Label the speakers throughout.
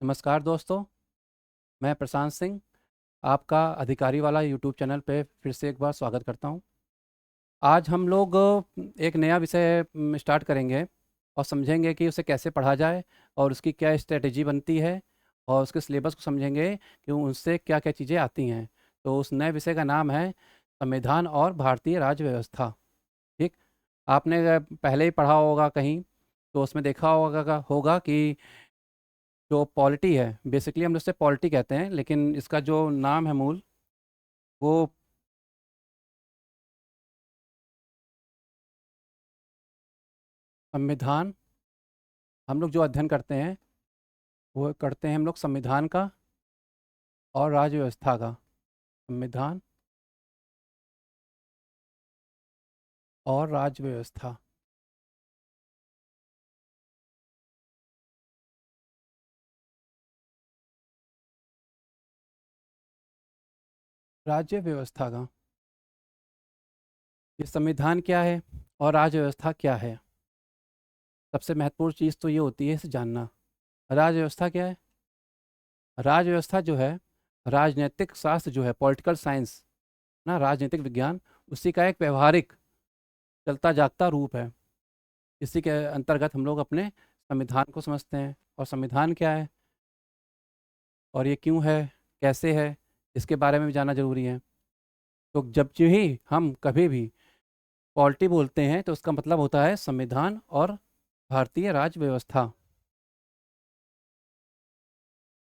Speaker 1: नमस्कार दोस्तों, मैं प्रशांत सिंह आपका अधिकारी वाला यूट्यूब चैनल पे फिर से एक बार स्वागत करता हूँ। आज हम लोग एक नया विषय स्टार्ट करेंगे और समझेंगे कि उसे कैसे पढ़ा जाए और उसकी क्या स्ट्रेटजी बनती है और उसके सिलेबस को समझेंगे कि उनसे क्या-क्या चीज़ें आती हैं। तो उस नए विषय का नाम है संविधान और भारतीय राज्य व्यवस्था। ठीक? आपने पहले ही पढ़ा होगा कहीं, तो उसमें देखा होगा कि जो पॉलिटी है, बेसिकली हम उसे पॉलिटी कहते हैं, लेकिन इसका जो नाम है मूल, वो संविधान। हम लोग जो अध्ययन करते हैं वो करते हैं हम लोग संविधान का और राज्य व्यवस्था का। संविधान और राज्य व्यवस्था। राज्य व्यवस्था का, ये संविधान क्या है और राज्य व्यवस्था क्या है। सबसे महत्वपूर्ण चीज़ तो ये होती है इसे जानना। राज्य व्यवस्था क्या है? राज्य व्यवस्था जो है, राजनीतिक शास्त्र जो है, पॉलिटिकल साइंस ना, राजनीतिक विज्ञान, उसी का एक व्यवहारिक चलता जागता रूप है। इसी के अंतर्गत हम लोग अपने संविधान को समझते हैं। और संविधान क्या है और ये क्यों है, कैसे है, इसके बारे में भी जानना ज़रूरी है। तो जब भी हम कभी भी पॉलिटी बोलते हैं तो उसका मतलब होता है संविधान और भारतीय राज्य व्यवस्था।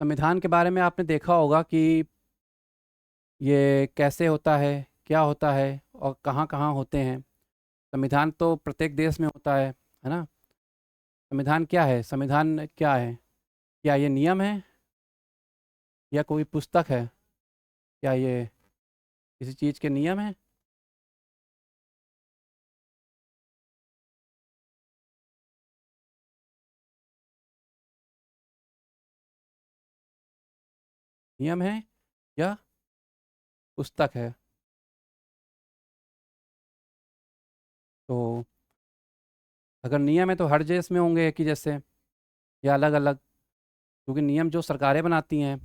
Speaker 1: संविधान के बारे में आपने देखा होगा कि ये कैसे होता है, क्या होता है और कहाँ-कहाँ होते हैं। संविधान तो प्रत्येक देश में होता है ना? संविधान क्या है? संविधान क्या है? क्या ये नियम है या कोई पुस्तक है? क्या ये किसी चीज़ के नियम हैं? नियम है या पुस्तक है? तो अगर नियम है तो हर देश में होंगे एक ही जैसे या अलग-अलग? क्योंकि नियम जो सरकारें बनाती हैं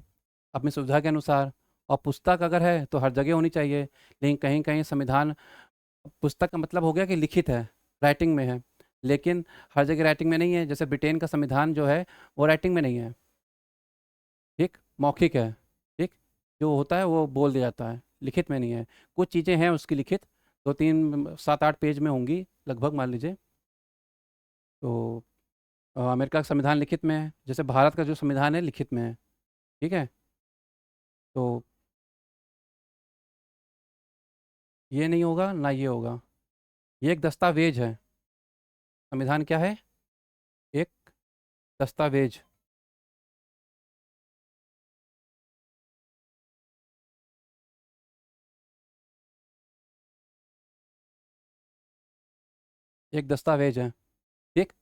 Speaker 1: अपनी सुविधा के अनुसार, और पुस्तक अगर है तो हर जगह होनी चाहिए। लेकिन कहीं-कहीं संविधान, पुस्तक का मतलब हो गया कि लिखित है, राइटिंग में है, लेकिन हर जगह राइटिंग में नहीं है। जैसे ब्रिटेन का संविधान जो है वो राइटिंग में नहीं है, ठीक? मौखिक है, ठीक? जो होता है वो बोल दिया जाता है, लिखित में नहीं है। कुछ चीज़ें हैं उसकी लिखित, 2-3 7-8 पेज में होंगी लगभग, मान लीजिए। तो अमेरिका का संविधान लिखित में है, जैसे भारत का जो संविधान है लिखित में है, ठीक है? तो ये नहीं होगा, ना ये होगा। ये एक दस्तावेज है। संविधान क्या है? एक दस्तावेज। एक दस्तावेज है, ठीक?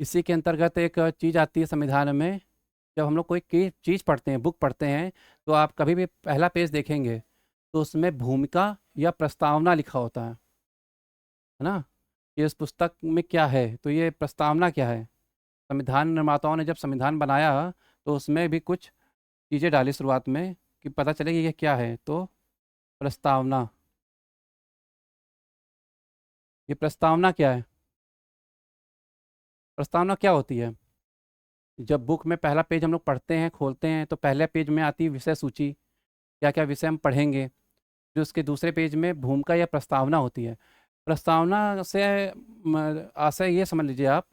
Speaker 1: इसी के अंतर्गत एक चीज़ आती है संविधान में। जब हम लोग कोई चीज़ पढ़ते हैं, बुक पढ़ते हैं, तो आप कभी भी पहला पेज देखेंगे तो उसमें भूमिका या प्रस्तावना लिखा होता है ना? कि इस पुस्तक में क्या है, तो ये प्रस्तावना क्या है। संविधान निर्माताओं ने जब संविधान बनाया तो उसमें भी कुछ चीज़ें डाली शुरुआत में कि पता चले कि ये क्या है। तो प्रस्तावना, ये प्रस्तावना क्या है? प्रस्तावना क्या होती है? जब बुक में पहला पेज हम लोग पढ़ते हैं, खोलते हैं, तो पहले पेज में आती है विषय सूची, क्या-क्या विषय हम पढ़ेंगे। फिर उसके दूसरे पेज में भूमिका या प्रस्तावना होती है। प्रस्तावना से आशय ये समझ लीजिए आप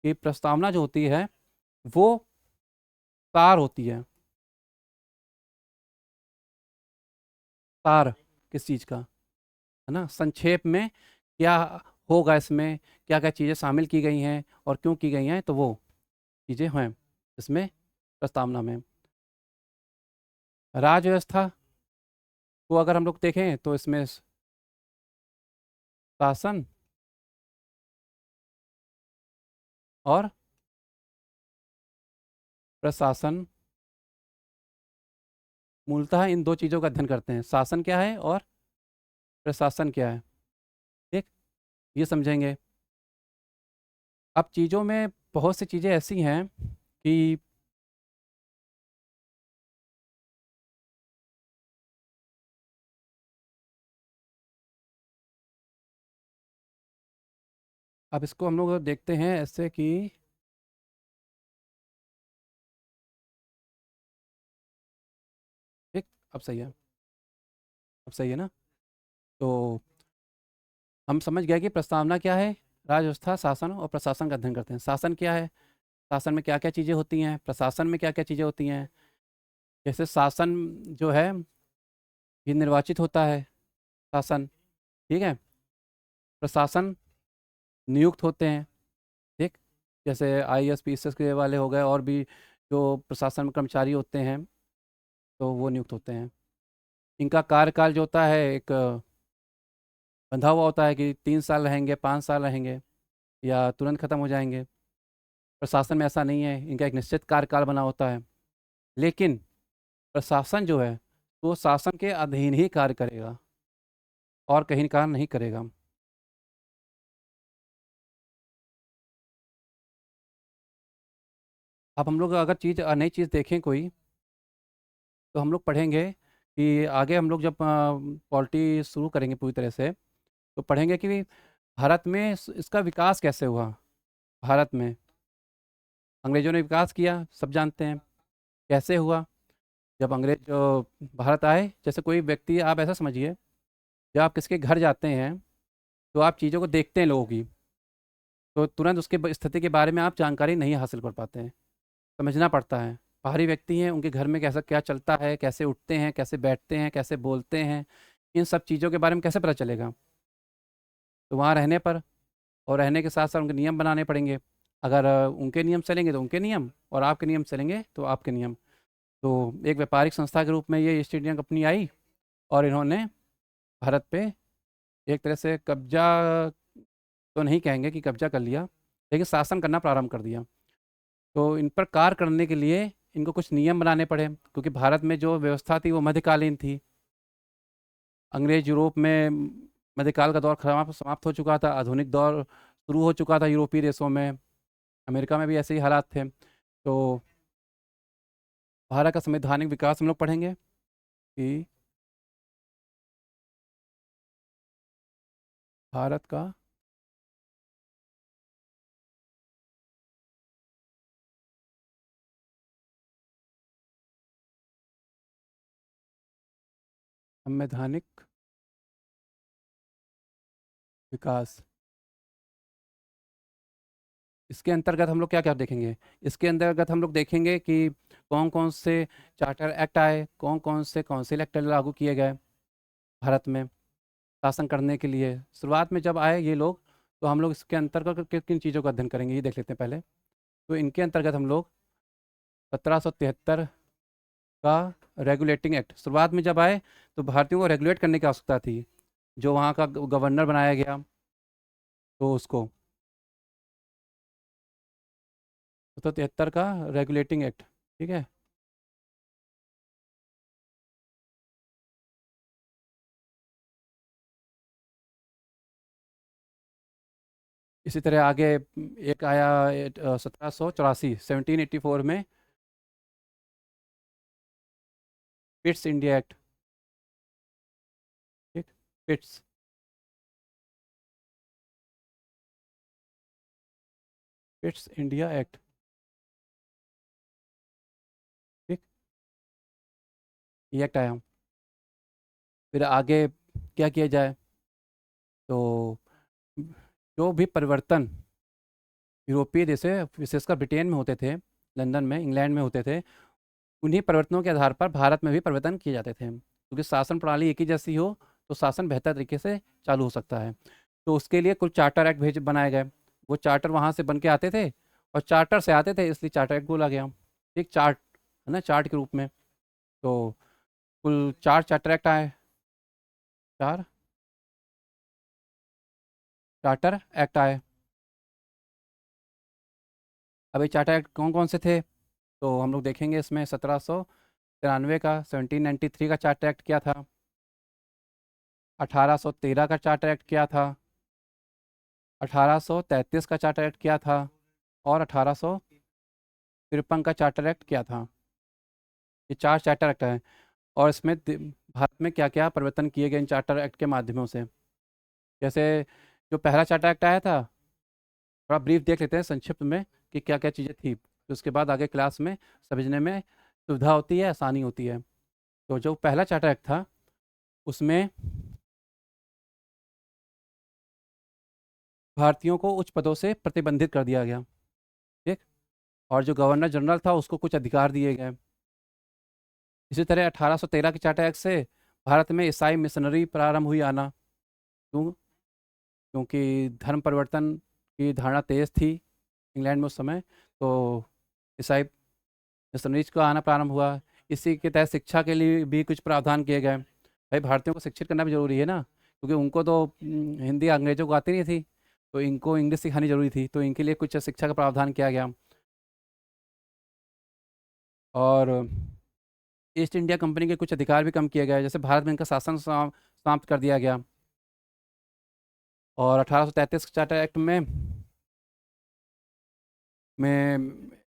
Speaker 1: कि प्रस्तावना जो होती है वो सार होती है। सार किस चीज़ का, है ना? संक्षेप में क्या होगा इसमें, क्या-क्या चीज़ें शामिल की गई हैं और क्यों की गई हैं, तो वो चीज़ें हैं इसमें, प्रस्तावना में। राज्य व्यवस्था को अगर हम लोग देखें तो इसमें शासन और प्रशासन, मूलतः इन 2 चीज़ों का अध्ययन करते हैं। शासन क्या है और प्रशासन क्या है, ठीक? ये समझेंगे। अब चीज़ों में बहुत सी चीज़ें ऐसी हैं कि अब इसको हम लोग देखते हैं ऐसे कि ठीक, अब सही है, अब सही है ना? तो हम समझ गए कि प्रस्तावना क्या है। राज व्यवस्था, शासन और प्रशासन का अध्ययन करते हैं। शासन क्या है, शासन में क्या क्या चीज़ें होती हैं, प्रशासन में क्या क्या चीज़ें होती हैं। जैसे शासन जो है ये निर्वाचित होता है, शासन, ठीक है। प्रशासन नियुक्त होते हैं, ठीक। जैसे आईएएस पीएस के वाले हो गए, और भी जो प्रशासन में कर्मचारी होते हैं तो वो नियुक्त होते हैं। इनका कार्यकाल जो होता है एक बंधा हुआ होता है कि 3 साल रहेंगे, 5 साल रहेंगे, या तुरंत खत्म हो जाएंगे। प्रशासन में ऐसा नहीं है, इनका एक निश्चित कार्यकाल बना होता है। लेकिन प्रशासन जो है वो शासन के अधीन ही कार्य करेगा और कहीं कार्य नहीं करेगा। अब हम लोग अगर नई चीज़ देखें कोई, तो हम लोग पढ़ेंगे कि आगे हम लोग जब पॉलिटी शुरू करेंगे पूरी तरह से, तो पढ़ेंगे कि भारत में इसका विकास कैसे हुआ। भारत में अंग्रेज़ों ने विकास किया, सब जानते हैं कैसे हुआ। जब अंग्रेज जो भारत आए, जैसे कोई व्यक्ति, आप ऐसा समझिए, जब आप किसी के घर जाते हैं तो आप चीज़ों को देखते हैं लोगों की, तो तुरंत उसके स्थिति के बारे में आप जानकारी नहीं हासिल कर पाते हैं, समझना पड़ता है। बाहरी व्यक्ति हैं, उनके घर में कैसा क्या चलता है, कैसे उठते हैं, कैसे बैठते हैं, कैसे बोलते हैं, इन सब चीज़ों के बारे में कैसे पता चलेगा। तो वहाँ रहने पर, और रहने के साथ साथ उनके नियम बनाने पड़ेंगे। अगर उनके नियम चलेंगे तो उनके नियम, और आपके नियम चलेंगे तो आपके नियम। तो एक व्यापारिक संस्था के रूप में ये ईस्ट इंडिया कंपनी आई, और इन्होंने भारत पे एक तरह से कब्जा, तो नहीं कहेंगे कि कब्जा कर लिया, लेकिन शासन करना प्रारंभ कर दिया। तो इन पर कार्य करने के लिए इनको कुछ नियम बनाने पड़े, क्योंकि भारत में जो व्यवस्था थी वो मध्यकालीन थी। अंग्रेज यूरोप में मध्यकाल का दौर समाप्त हो चुका था, आधुनिक दौर शुरू हो चुका था यूरोपीय देशों में। अमेरिका में भी ऐसे ही हालात थे। तो भारत का संवैधानिक विकास हम लोग पढ़ेंगे कि भारत का संवैधानिक विकास, इसके अंतर्गत हम लोग क्या क्या देखेंगे। इसके अंतर्गत हम लोग देखेंगे कि कौन कौन से चार्टर एक्ट आए, कौन कौन से काउंसिल एक्ट लागू किए गए भारत में शासन करने के लिए। शुरुआत में जब आए ये लोग, तो हम लोग इसके अंतर्गत किन किन चीज़ों का अध्ययन करेंगे, ये देख लेते हैं पहले। तो इनके अंतर्गत हम लोग 1773 का रेगुलेटिंग एक्ट, शुरुआत में जब आए तो भारतीयों को रेगुलेट करने की आवश्यकता थी। जो वहाँ का गवर्नर बनाया गया, तो उसको 1773 का रेगुलेटिंग एक्ट, ठीक है। इसी तरह आगे एक आया 1784, 1784 में पिट्स इंडिया एक्ट, ठीक। पिट्स, पिट्स इंडिया एक्ट, ठीक। ये एक्ट आया। फिर आगे क्या किया जाए, तो जो भी परिवर्तन यूरोपीय देशों, विशेषकर ब्रिटेन में होते थे, लंदन में, इंग्लैंड में होते थे, उन्हीं परिवर्तनों के आधार पर भारत में भी परिवर्तन किए जाते थे, क्योंकि शासन प्रणाली एक ही जैसी हो तो शासन बेहतर तरीके से चालू हो सकता है। तो उसके लिए कुछ चार्टर एक्ट भेज बनाए गए। वो चार्टर वहाँ से बन के आते थे, और चार्टर से आते थे, इसलिए चार्टर एक्ट बोला गया। एक चार्ट है ना, चार्ट के रूप में। तो कुल 4 चार्टर एक्ट आए, 4 चार्टर एक्ट आए। अब ये चार्टर एक्ट कौन कौन से थे, तो हम लोग देखेंगे इसमें 1793 का, 1793 का चार्टर एक्ट क्या था, 1813 का चार्टर एक्ट क्या था, 1833 का चार्टर एक्ट क्या था, और 1853 का चार्टर एक्ट क्या था। ये 4 चार्टर एक्ट हैं और इसमें भारत में क्या क्या परिवर्तन किए गए इन चार्टर एक्ट के माध्यमों से। जैसे जो पहला चार्टर एक्ट आया था, थोड़ा ब्रीफ देख लेते हैं संक्षिप्त में कि क्या क्या चीज़ें थी, तो उसके बाद आगे क्लास में समझने में सुविधा होती है, आसानी होती है। तो जो पहला चार्टर एक्ट था उसमें भारतीयों को उच्च पदों से प्रतिबंधित कर दिया गया, ठीक। और जो गवर्नर जनरल था उसको कुछ अधिकार दिए गए। इसी तरह 1813 के चार्टर एक्ट से भारत में ईसाई मिशनरी प्रारंभ हुई आना। क्यों? क्योंकि धर्म परिवर्तन की धारणा तेज थी इंग्लैंड में उस समय, तो ईसाई मिशनरीज का आना प्रारंभ हुआ। इसी के तहत शिक्षा के लिए भी कुछ प्रावधान किए गए। भाई भारतीयों को शिक्षित करना भी जरूरी है ना, क्योंकि उनको तो हिंदी अंग्रेजों को आती नहीं थी, तो इनको इंग्लिश सिखानी जरूरी थी, तो इनके लिए कुछ शिक्षा का प्रावधान किया गया। और ईस्ट इंडिया कंपनी के कुछ अधिकार भी कम किए गए, जैसे भारत में इनका शासन समाप्त कर दिया गया। और 1833 के चार्टर एक्ट में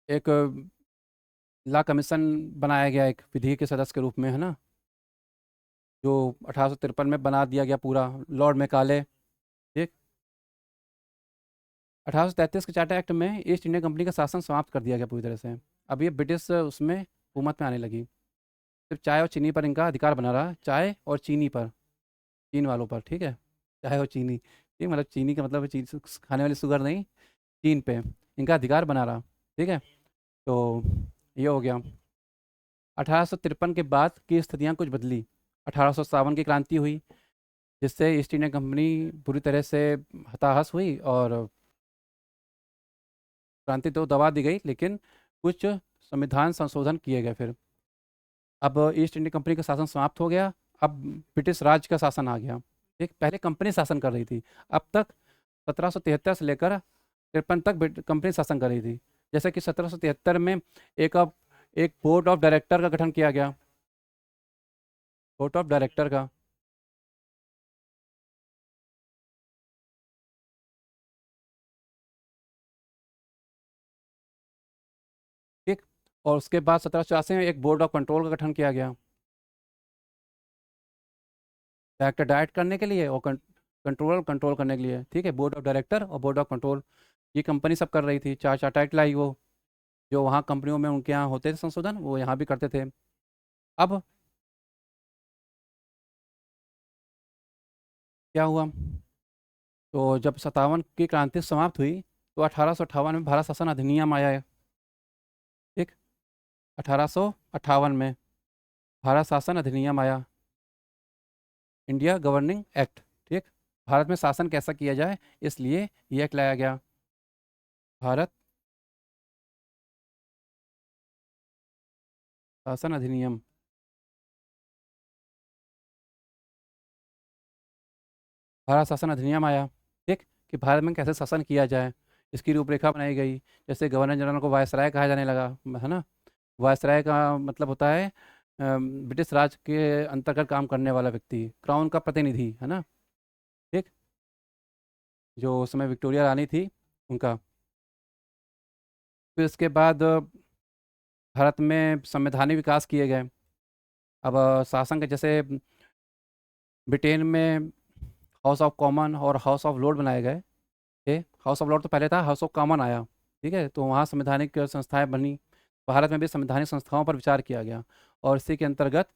Speaker 1: एक ला कमीशन बनाया गया, एक विधि के सदस्य के रूप में, है ना, जो 1853 में बना दिया गया पूरा, लॉर्ड मैकाले, ठीक। 1833 के चार्टर एक्ट में ईस्ट इंडिया कंपनी का शासन समाप्त कर दिया गया पूरी तरह से। अब ये ब्रिटिश उसमें हुकूमत में आने लगी। सिर्फ चाय और चीनी पर इनका अधिकार बना रहा, चाय और चीनी पर, चीन वालों पर, ठीक है। चाय और चीनी, ठीक, मतलब चीनी का मतलब है चीन खाने वाली शुगर नहीं, चीन पे इनका अधिकार बना रहा, ठीक है। तो ये हो गया। 1853 के बाद की स्थितियाँ कुछ बदली। 1857 की क्रांति हुई, जिससे ईस्ट इंडिया कंपनी पूरी तरह से हताहत हुई और क्रांति तो दबा दी गई, लेकिन कुछ संविधान संशोधन किए गए फिर। अब ईस्ट इंडिया कंपनी का शासन समाप्त हो गया, अब ब्रिटिश राज का शासन आ गया, ठीक। पहले कंपनी शासन कर रही थी, अब तक 1773 से लेकर 53 तक कंपनी शासन कर रही थी। जैसे कि 1773 में एक बोर्ड ऑफ डायरेक्टर का गठन किया गया, बोर्ड ऑफ डायरेक्टर का, ठीक। और उसके बाद 1784 में एक बोर्ड ऑफ कंट्रोल का गठन किया गया, डायरेक्टर डायरेक्ट करने के लिए और कंट्रोल कंट्रोल करने के लिए, ठीक है। बोर्ड ऑफ डायरेक्टर और बोर्ड ऑफ कंट्रोल, ये कंपनी सब कर रही थी। चार चार्टर एक्ट लाई वो, जो वहाँ कंपनियों में उनके यहाँ होते थे संशोधन, वो यहाँ भी करते थे। अब क्या हुआ, तो जब 57 की क्रांति समाप्त हुई, तो 1858 में भारत शासन अधिनियम आया है, ठीक। 1858 में भारत शासन अधिनियम आया, इंडिया गवर्निंग एक्ट, ठीक। भारत में शासन कैसा किया जाए, इसलिए ये एक्ट लाया गया, भारत शासन अधिनियम। भारत शासन अधिनियम आया, ठीक, कि भारत में कैसे शासन किया जाए, इसकी रूपरेखा बनाई गई। जैसे गवर्नर जनरल को वायसराय कहा जाने लगा, है ना। वायसराय का मतलब होता है ब्रिटिश राज के अंतर्गत काम करने वाला व्यक्ति, क्राउन का प्रतिनिधि, है ना, ठीक। जो उस समय विक्टोरिया रानी थी उनका। फिर इसके बाद भारत में संवैधानिक विकास किए गए। अब शासन के जैसे ब्रिटेन में हाउस ऑफ कॉमन और हाउस ऑफ लॉर्ड बनाए गए थे। हाउस ऑफ लॉर्ड तो पहले था, हाउस ऑफ कॉमन आया, ठीक है। तो वहाँ संवैधानिक संस्थाएं बनी। भारत में भी संवैधानिक संस्थाओं पर विचार किया गया, और इसी के अंतर्गत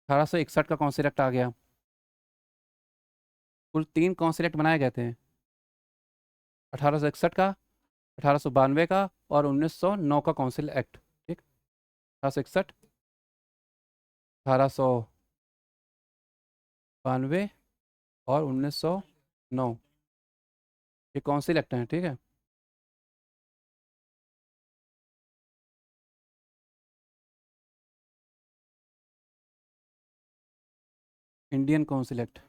Speaker 1: 1861 का काउंसिल एक्ट आ गया। कुल 3 काउंसिल एक्ट बनाए गए थे, 1861 का, 1892 का और 1909 का काउंसिल एक्ट, ठीक। 1861, 1892 और 1909, ये काउंसिल एक्ट हैं, ठीक है। इंडियन काउंसिल एक्ट,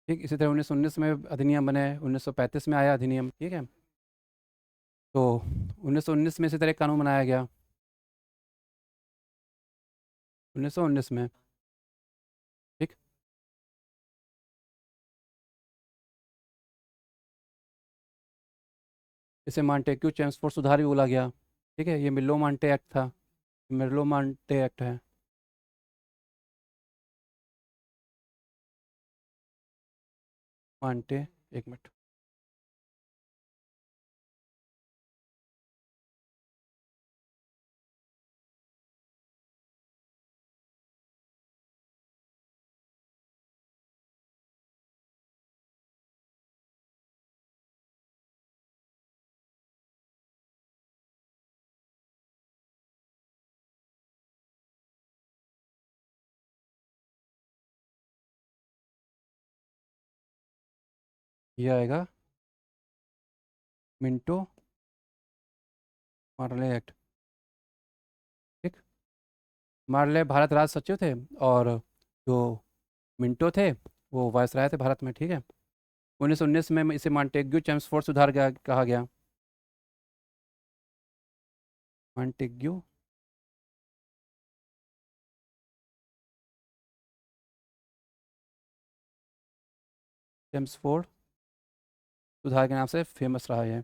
Speaker 1: ठीक। इसी तरह 1919 में अधिनियम बने, 1935 में आया अधिनियम, ठीक है। तो 1919 में इसी तरह एक कानून बनाया गया, 1919 में, ठीक। इसे मॉन्टेग्यू चेम्सफोर्ड सुधार भी बोला गया। ठीक है, ये मिलो मॉन्टे एक्ट था, मिलो मॉन्टे एक्ट है। मॉन्टे, एक मिनट। ये आएगा मिंटो मार्ले एक्ट। ठीक, मार्ले भारत राज सचिव थे, और जो मिंटो थे वो वायसराय थे भारत में। ठीक है, 1919 में इसे मॉन्टेग्यू चेम्सफोर्ड सुधार कहा गया। मॉन्टेग्यू चेम्सफोर्ड सुधार के नाम से फेमस रहा है।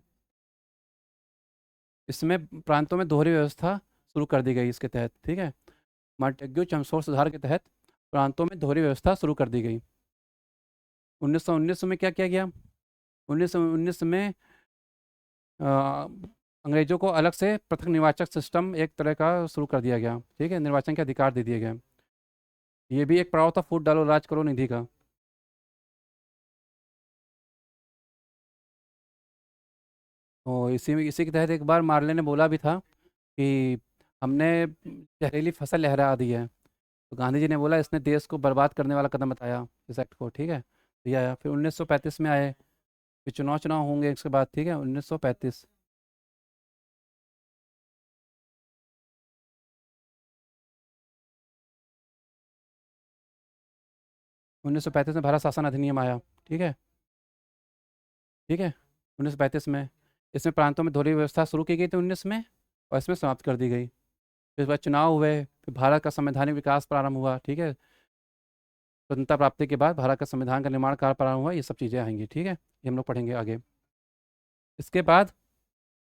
Speaker 1: इसमें प्रांतों में दोहरी व्यवस्था शुरू कर दी गई इसके तहत। ठीक है, मॉन्टेग्यू चेम्सफोर्ड सुधार के तहत प्रांतों में दोहरी व्यवस्था शुरू कर दी गई। 1919 में क्या किया गया? 1919 में अ, अंग्रेजों को अलग से पृथक निर्वाचक सिस्टम एक तरह का शुरू कर दिया गया। ठीक है, निर्वाचन के अधिकार दे दिए गए। ये भी एक पड़ाव था फूट डालो राज करो निधि का। तो इसी के तहत एक बार मार्ले ने बोला भी था कि हमने जहरीली फसल लहरा दी है। तो गांधी जी ने बोला इसने देश को बर्बाद करने वाला कदम बताया इस एक्ट को। ठीक है, तो ये आया। फिर 1935 में आए, फिर चुनाव चुनाव होंगे इसके बाद। ठीक है, 1935। 1935 में भारत शासन अधिनियम आया। ठीक है, ठीक है, 1935 में इसमें प्रांतों में दोहरी व्यवस्था शुरू की गई थी 19 में, और इसमें समाप्त कर दी गई। फिर उसके बाद चुनाव हुए, फिर भारत का संवैधानिक विकास प्रारंभ हुआ। ठीक है, स्वतंत्रता प्राप्ति के बाद भारत का संविधान का निर्माण कार्य प्रारंभ हुआ। ये सब चीज़ें आएंगी। ठीक है, ये हम लोग पढ़ेंगे आगे। इसके बाद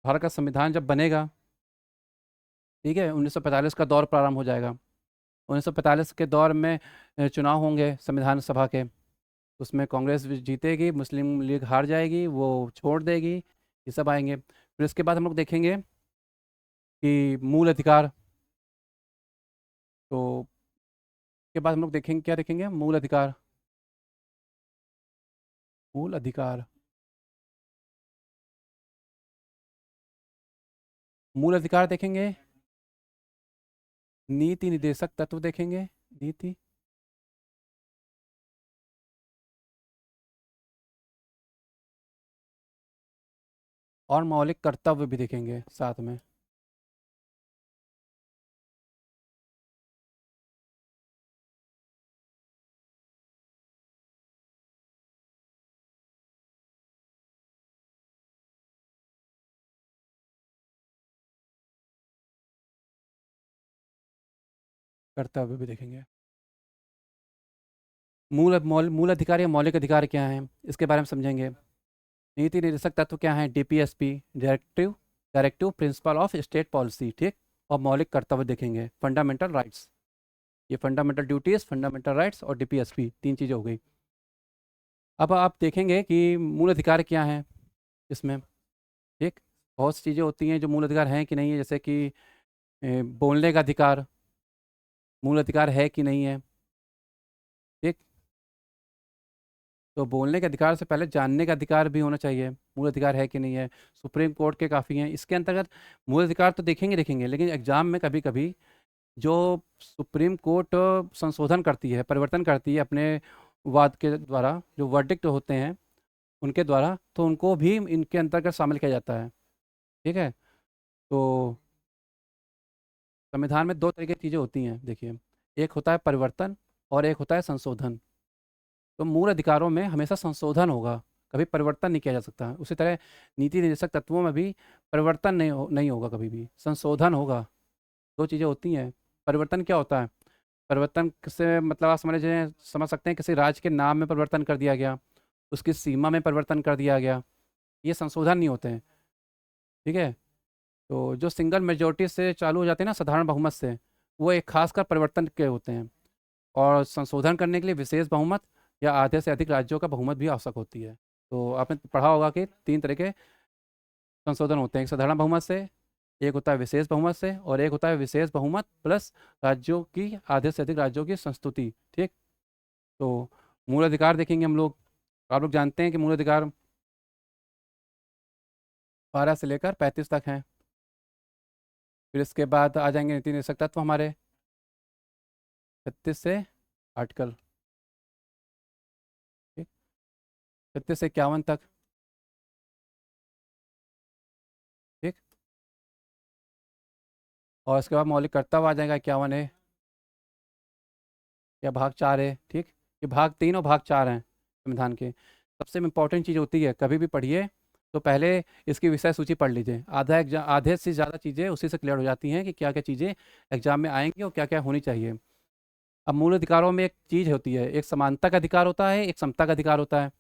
Speaker 1: भारत का संविधान जब बनेगा, ठीक है, 1945 का दौर प्रारंभ हो जाएगा। 1945 के दौर में चुनाव होंगे संविधान सभा के। उसमें कांग्रेस भी जीतेगी, मुस्लिम लीग हार जाएगी, वो छोड़ देगी, ये सब आएंगे। फिर इसके बाद हम लोग देखेंगे कि मूल अधिकार। तो इसके बाद हम लोग देखेंगे, क्या देखेंगे? मूल अधिकार। मूल अधिकार, मूल अधिकार देखेंगे। नीति निर्देशक तत्व देखेंगे। नीति और मौलिक कर्तव्य भी देखेंगे साथ में। कर्तव्य भी देखेंगे। मूल अधिकार या मौलिक अधिकार क्या हैं, इसके बारे में समझेंगे। नीति निर्देशक तत्व क्या हैं? DPSP, directive directive principle of state policy. ठीक, और मौलिक कर्तव्य देखेंगे, फंडामेंटल राइट्स। ये फंडामेंटल ड्यूटीज, फंडामेंटल राइट्स और डीपीएसपी, तीन चीज़ें हो गई। अब आप देखेंगे कि मूल अधिकार क्या हैं इसमें। ठीक, बहुत सी चीज़ें होती हैं जो मूल अधिकार हैं कि नहीं है, जैसे कि बोलने का अधिकार मूल अधिकार है कि नहीं है। ठीक, तो बोलने के अधिकार से पहले जानने का अधिकार भी होना चाहिए, मूल अधिकार है कि नहीं है। सुप्रीम कोर्ट के काफ़ी हैं इसके अंतर्गत। मूल अधिकार तो देखेंगे देखेंगे, लेकिन एग्जाम में कभी कभी जो सुप्रीम कोर्ट संशोधन करती है, परिवर्तन करती है अपने वाद के द्वारा, जो वर्डिक्ट होते हैं उनके द्वारा, तो उनको भी इनके अंतर्गत शामिल किया जाता है। ठीक है, तो संविधान में दो तरह की चीज़ें होती हैं देखिए, एक होता है परिवर्तन और एक होता है संशोधन। तो मूल अधिकारों में हमेशा संशोधन होगा, कभी परिवर्तन नहीं किया जा सकता। उसी तरह नीति निर्देशक तत्वों में भी परिवर्तन नहीं होगा, कभी भी संशोधन होगा। दो चीज़ें होती हैं। परिवर्तन क्या होता है? परिवर्तन से मतलब आप समझ सकते हैं किसी राज्य के नाम में परिवर्तन कर दिया गया, उसकी सीमा में परिवर्तन कर दिया गया, ये संशोधन नहीं होते हैं। ठीक है। तो जो सिंगल मेजोरिटी से चालू हो जाते हैं ना, साधारण बहुमत से, वो एक खासकर परिवर्तन के होते हैं, और संशोधन करने के लिए विशेष बहुमत या आधे से अधिक राज्यों का बहुमत भी आवश्यक होती है। तो आपने पढ़ा होगा कि 3 तरह के संशोधन होते हैं, एक साधारण बहुमत से, एक होता है विशेष बहुमत से, और एक होता है विशेष बहुमत प्लस राज्यों की, आधे से अधिक राज्यों की संस्तुति। ठीक। तो मूल अधिकार देखेंगे हम लोग। आप लोग जानते हैं कि मूल अधिकार 12 से लेकर 35 तक हैं। फिर इसके बाद आ जाएंगे नीति निदेशक तत्व हमारे, 36 से आर्टिकल, ठीक, 36 से 51 तक। ठीक। और इसके बाद मौलिक कर्तव्य आ जाएगा 51 है, या भाग 4 है। ठीक। ये भाग 3 और भाग 4 हैं संविधान के। सबसे इम्पोर्टेंट चीज़ होती है, कभी भी पढ़िए तो पहले इसकी विषय सूची पढ़ लीजिए। आधे से ज़्यादा चीज़ें उसी से क्लियर हो जाती हैं कि क्या क्या चीज़ें एग्जाम में आएंगी और क्या क्या होनी चाहिए। अब मूल अधिकारों में एक चीज़ होती है, एक समानता का अधिकार होता है, एक समता का अधिकार होता है।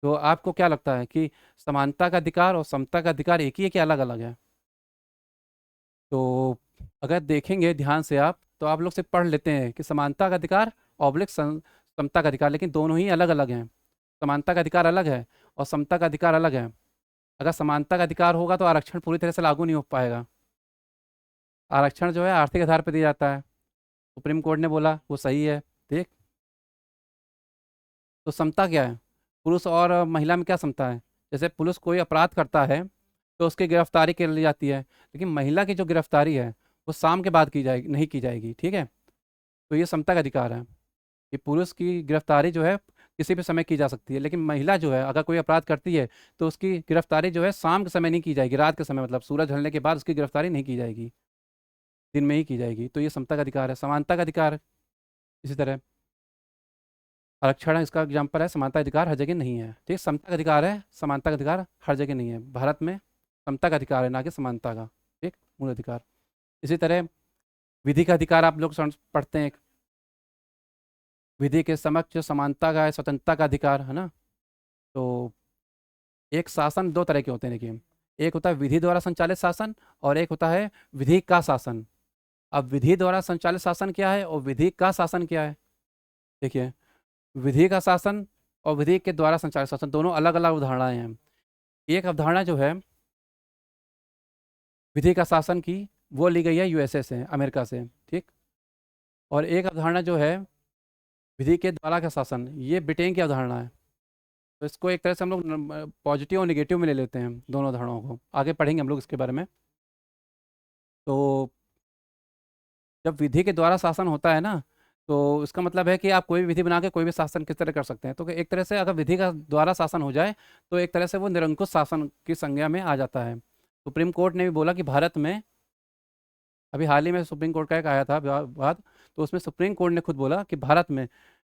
Speaker 1: तो आपको क्या लगता है कि समानता का अधिकार और समता का अधिकार एक ही है कि अलग अलग है? तो अगर देखेंगे ध्यान से आप, तो आप लोग से पढ़ लेते हैं कि समानता का अधिकार ऑब्लिक समता का अधिकार, लेकिन दोनों ही अलग अलग हैं। समानता का अधिकार अलग है और समता का अधिकार अलग है। अगर समानता का अधिकार होगा तो आरक्षण पूरी तरह से लागू नहीं हो पाएगा। आरक्षण जो है आर्थिक आधार पर दिया जाता है, सुप्रीम कोर्ट ने बोला वो सही है। ठीक। तो समता क्या है? पुरुष और महिला में क्या समता है? जैसे पुरुष कोई अपराध करता है तो उसकी गिरफ्तारी कर ली जाती है, लेकिन महिला की जो गिरफ्तारी है वो शाम के बाद की जाएगी, नहीं की जाएगी। ठीक है। तो ये समता का अधिकार है कि पुरुष की गिरफ्तारी जो है किसी भी समय की जा सकती है, लेकिन महिला जो है अगर कोई अपराध करती है तो उसकी गिरफ्तारी जो है शाम के समय नहीं की जाएगी, रात के समय, मतलब सूरज ढलने के बाद उसकी गिरफ्तारी नहीं की जाएगी, दिन में ही की जाएगी। तो ये समता का अधिकार है। समानता का अधिकार इसी तरह, आरक्षण इसका एग्जाम्पल है, समानता अधिकार हर जगह नहीं है। ठीक। समता का अधिकार है, समानता का अधिकार हर जगह नहीं है। भारत में समता का अधिकार है, ना कि समानता का। ठीक। मूल अधिकार। इसी तरह विधि का अधिकार आप लोग पढ़ते हैं, विधि के समक्ष समानता का है, स्वतंत्रता का अधिकार है ना। तो एक शासन दो तरह के होते हैं, देखिए, एक होता है विधि द्वारा संचालित शासन और एक होता है विधि का शासन। अब विधि द्वारा संचालित शासन क्या है और विधि का शासन क्या है? देखिए, विधि का शासन और विधि के द्वारा संचालित शासन दोनों अलग अलग अवधारणाएं हैं। एक अवधारणा जो है विधि का शासन की, वो ली गई है यूएसए से, अमेरिका से। ठीक। और एक अवधारणा जो है विधि के द्वारा का शासन, ये ब्रिटेन की अवधारणा है। तो इसको एक तरह से हम लोग पॉजिटिव और निगेटिव में ले लेते हैं, दोनों अवधारणाओं को आगे पढ़ेंगे हम लोग इसके बारे में। तो जब विधि के द्वारा शासन होता है ना, तो इसका मतलब है कि आप कोई भी विधि बना के कोई भी शासन किस तरह कर सकते हैं। तो एक तरह से अगर विधि का द्वारा शासन हो जाए तो एक तरह से वो निरंकुश शासन की संज्ञा में आ जाता है। सुप्रीम कोर्ट ने भी बोला कि भारत में, अभी हाल ही में सुप्रीम कोर्ट का एक आया था बात, तो उसमें सुप्रीम कोर्ट ने खुद बोला कि भारत में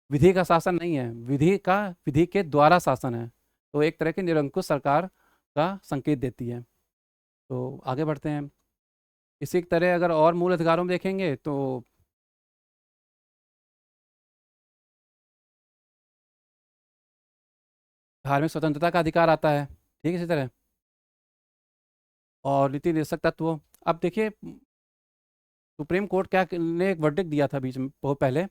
Speaker 1: विधि का शासन नहीं है, विधि के द्वारा शासन है। तो एक तरह की निरंकुश सरकार का संकेत देती है। तो आगे बढ़ते हैं। इसी तरह अगर और मूल अधिकारों में देखेंगे तो धार्मिक स्वतंत्रता का अधिकार आता है। ठीक। इसी तरह और नीति निदेशक तत्व। अब देखिए, सुप्रीम कोर्ट क्या ने एक वर्डिक्ट दिया था बीच में, बहुत पहले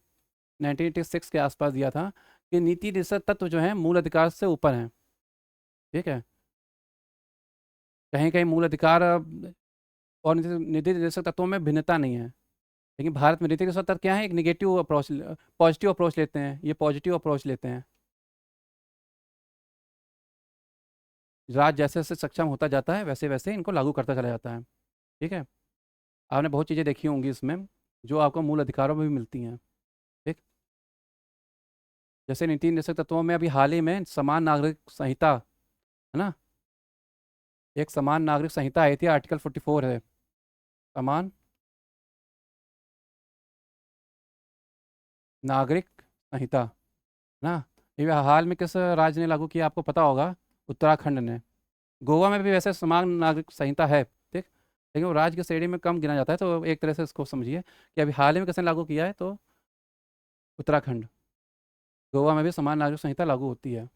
Speaker 1: 1986 के आसपास दिया था कि नीति निदेशक तत्व जो है मूल अधिकार से ऊपर हैं। ठीक है। कहीं कहीं मूल अधिकार और नीति निदेशक तत्वों में भिन्नता नहीं है, लेकिन भारत में नीति निदेशक तत्व क्या है, एक निगेटिव अप्रोच, पॉजिटिव अप्रोच लेते हैं, ये पॉजिटिव अप्रोच लेते हैं। राज्य जैसे जैसे सक्षम होता जाता है वैसे वैसे इनको लागू करता चला जाता है। ठीक है। आपने बहुत चीज़ें देखी होंगी इसमें जो आपको मूल अधिकारों में भी मिलती हैं। ठीक। जैसे नीति निदेशक तत्वों में अभी हाल ही में समान नागरिक संहिता, है ना, एक समान नागरिक संहिता आई थी, आर्टिकल 44 है, समान नागरिक संहिता, है ना। ये हाल में किस राज्य ने लागू किया आपको पता होगा? उत्तराखंड ने। गोवा में भी वैसे समान नागरिक संहिता है। ठीक। लेकिन वो राज्य की श्रेणी में कम गिना जाता है, तो एक तरह से इसको समझिए कि अभी हाल ही में किसने लागू किया है, तो उत्तराखंड। गोवा में भी समान नागरिक संहिता लागू होती है।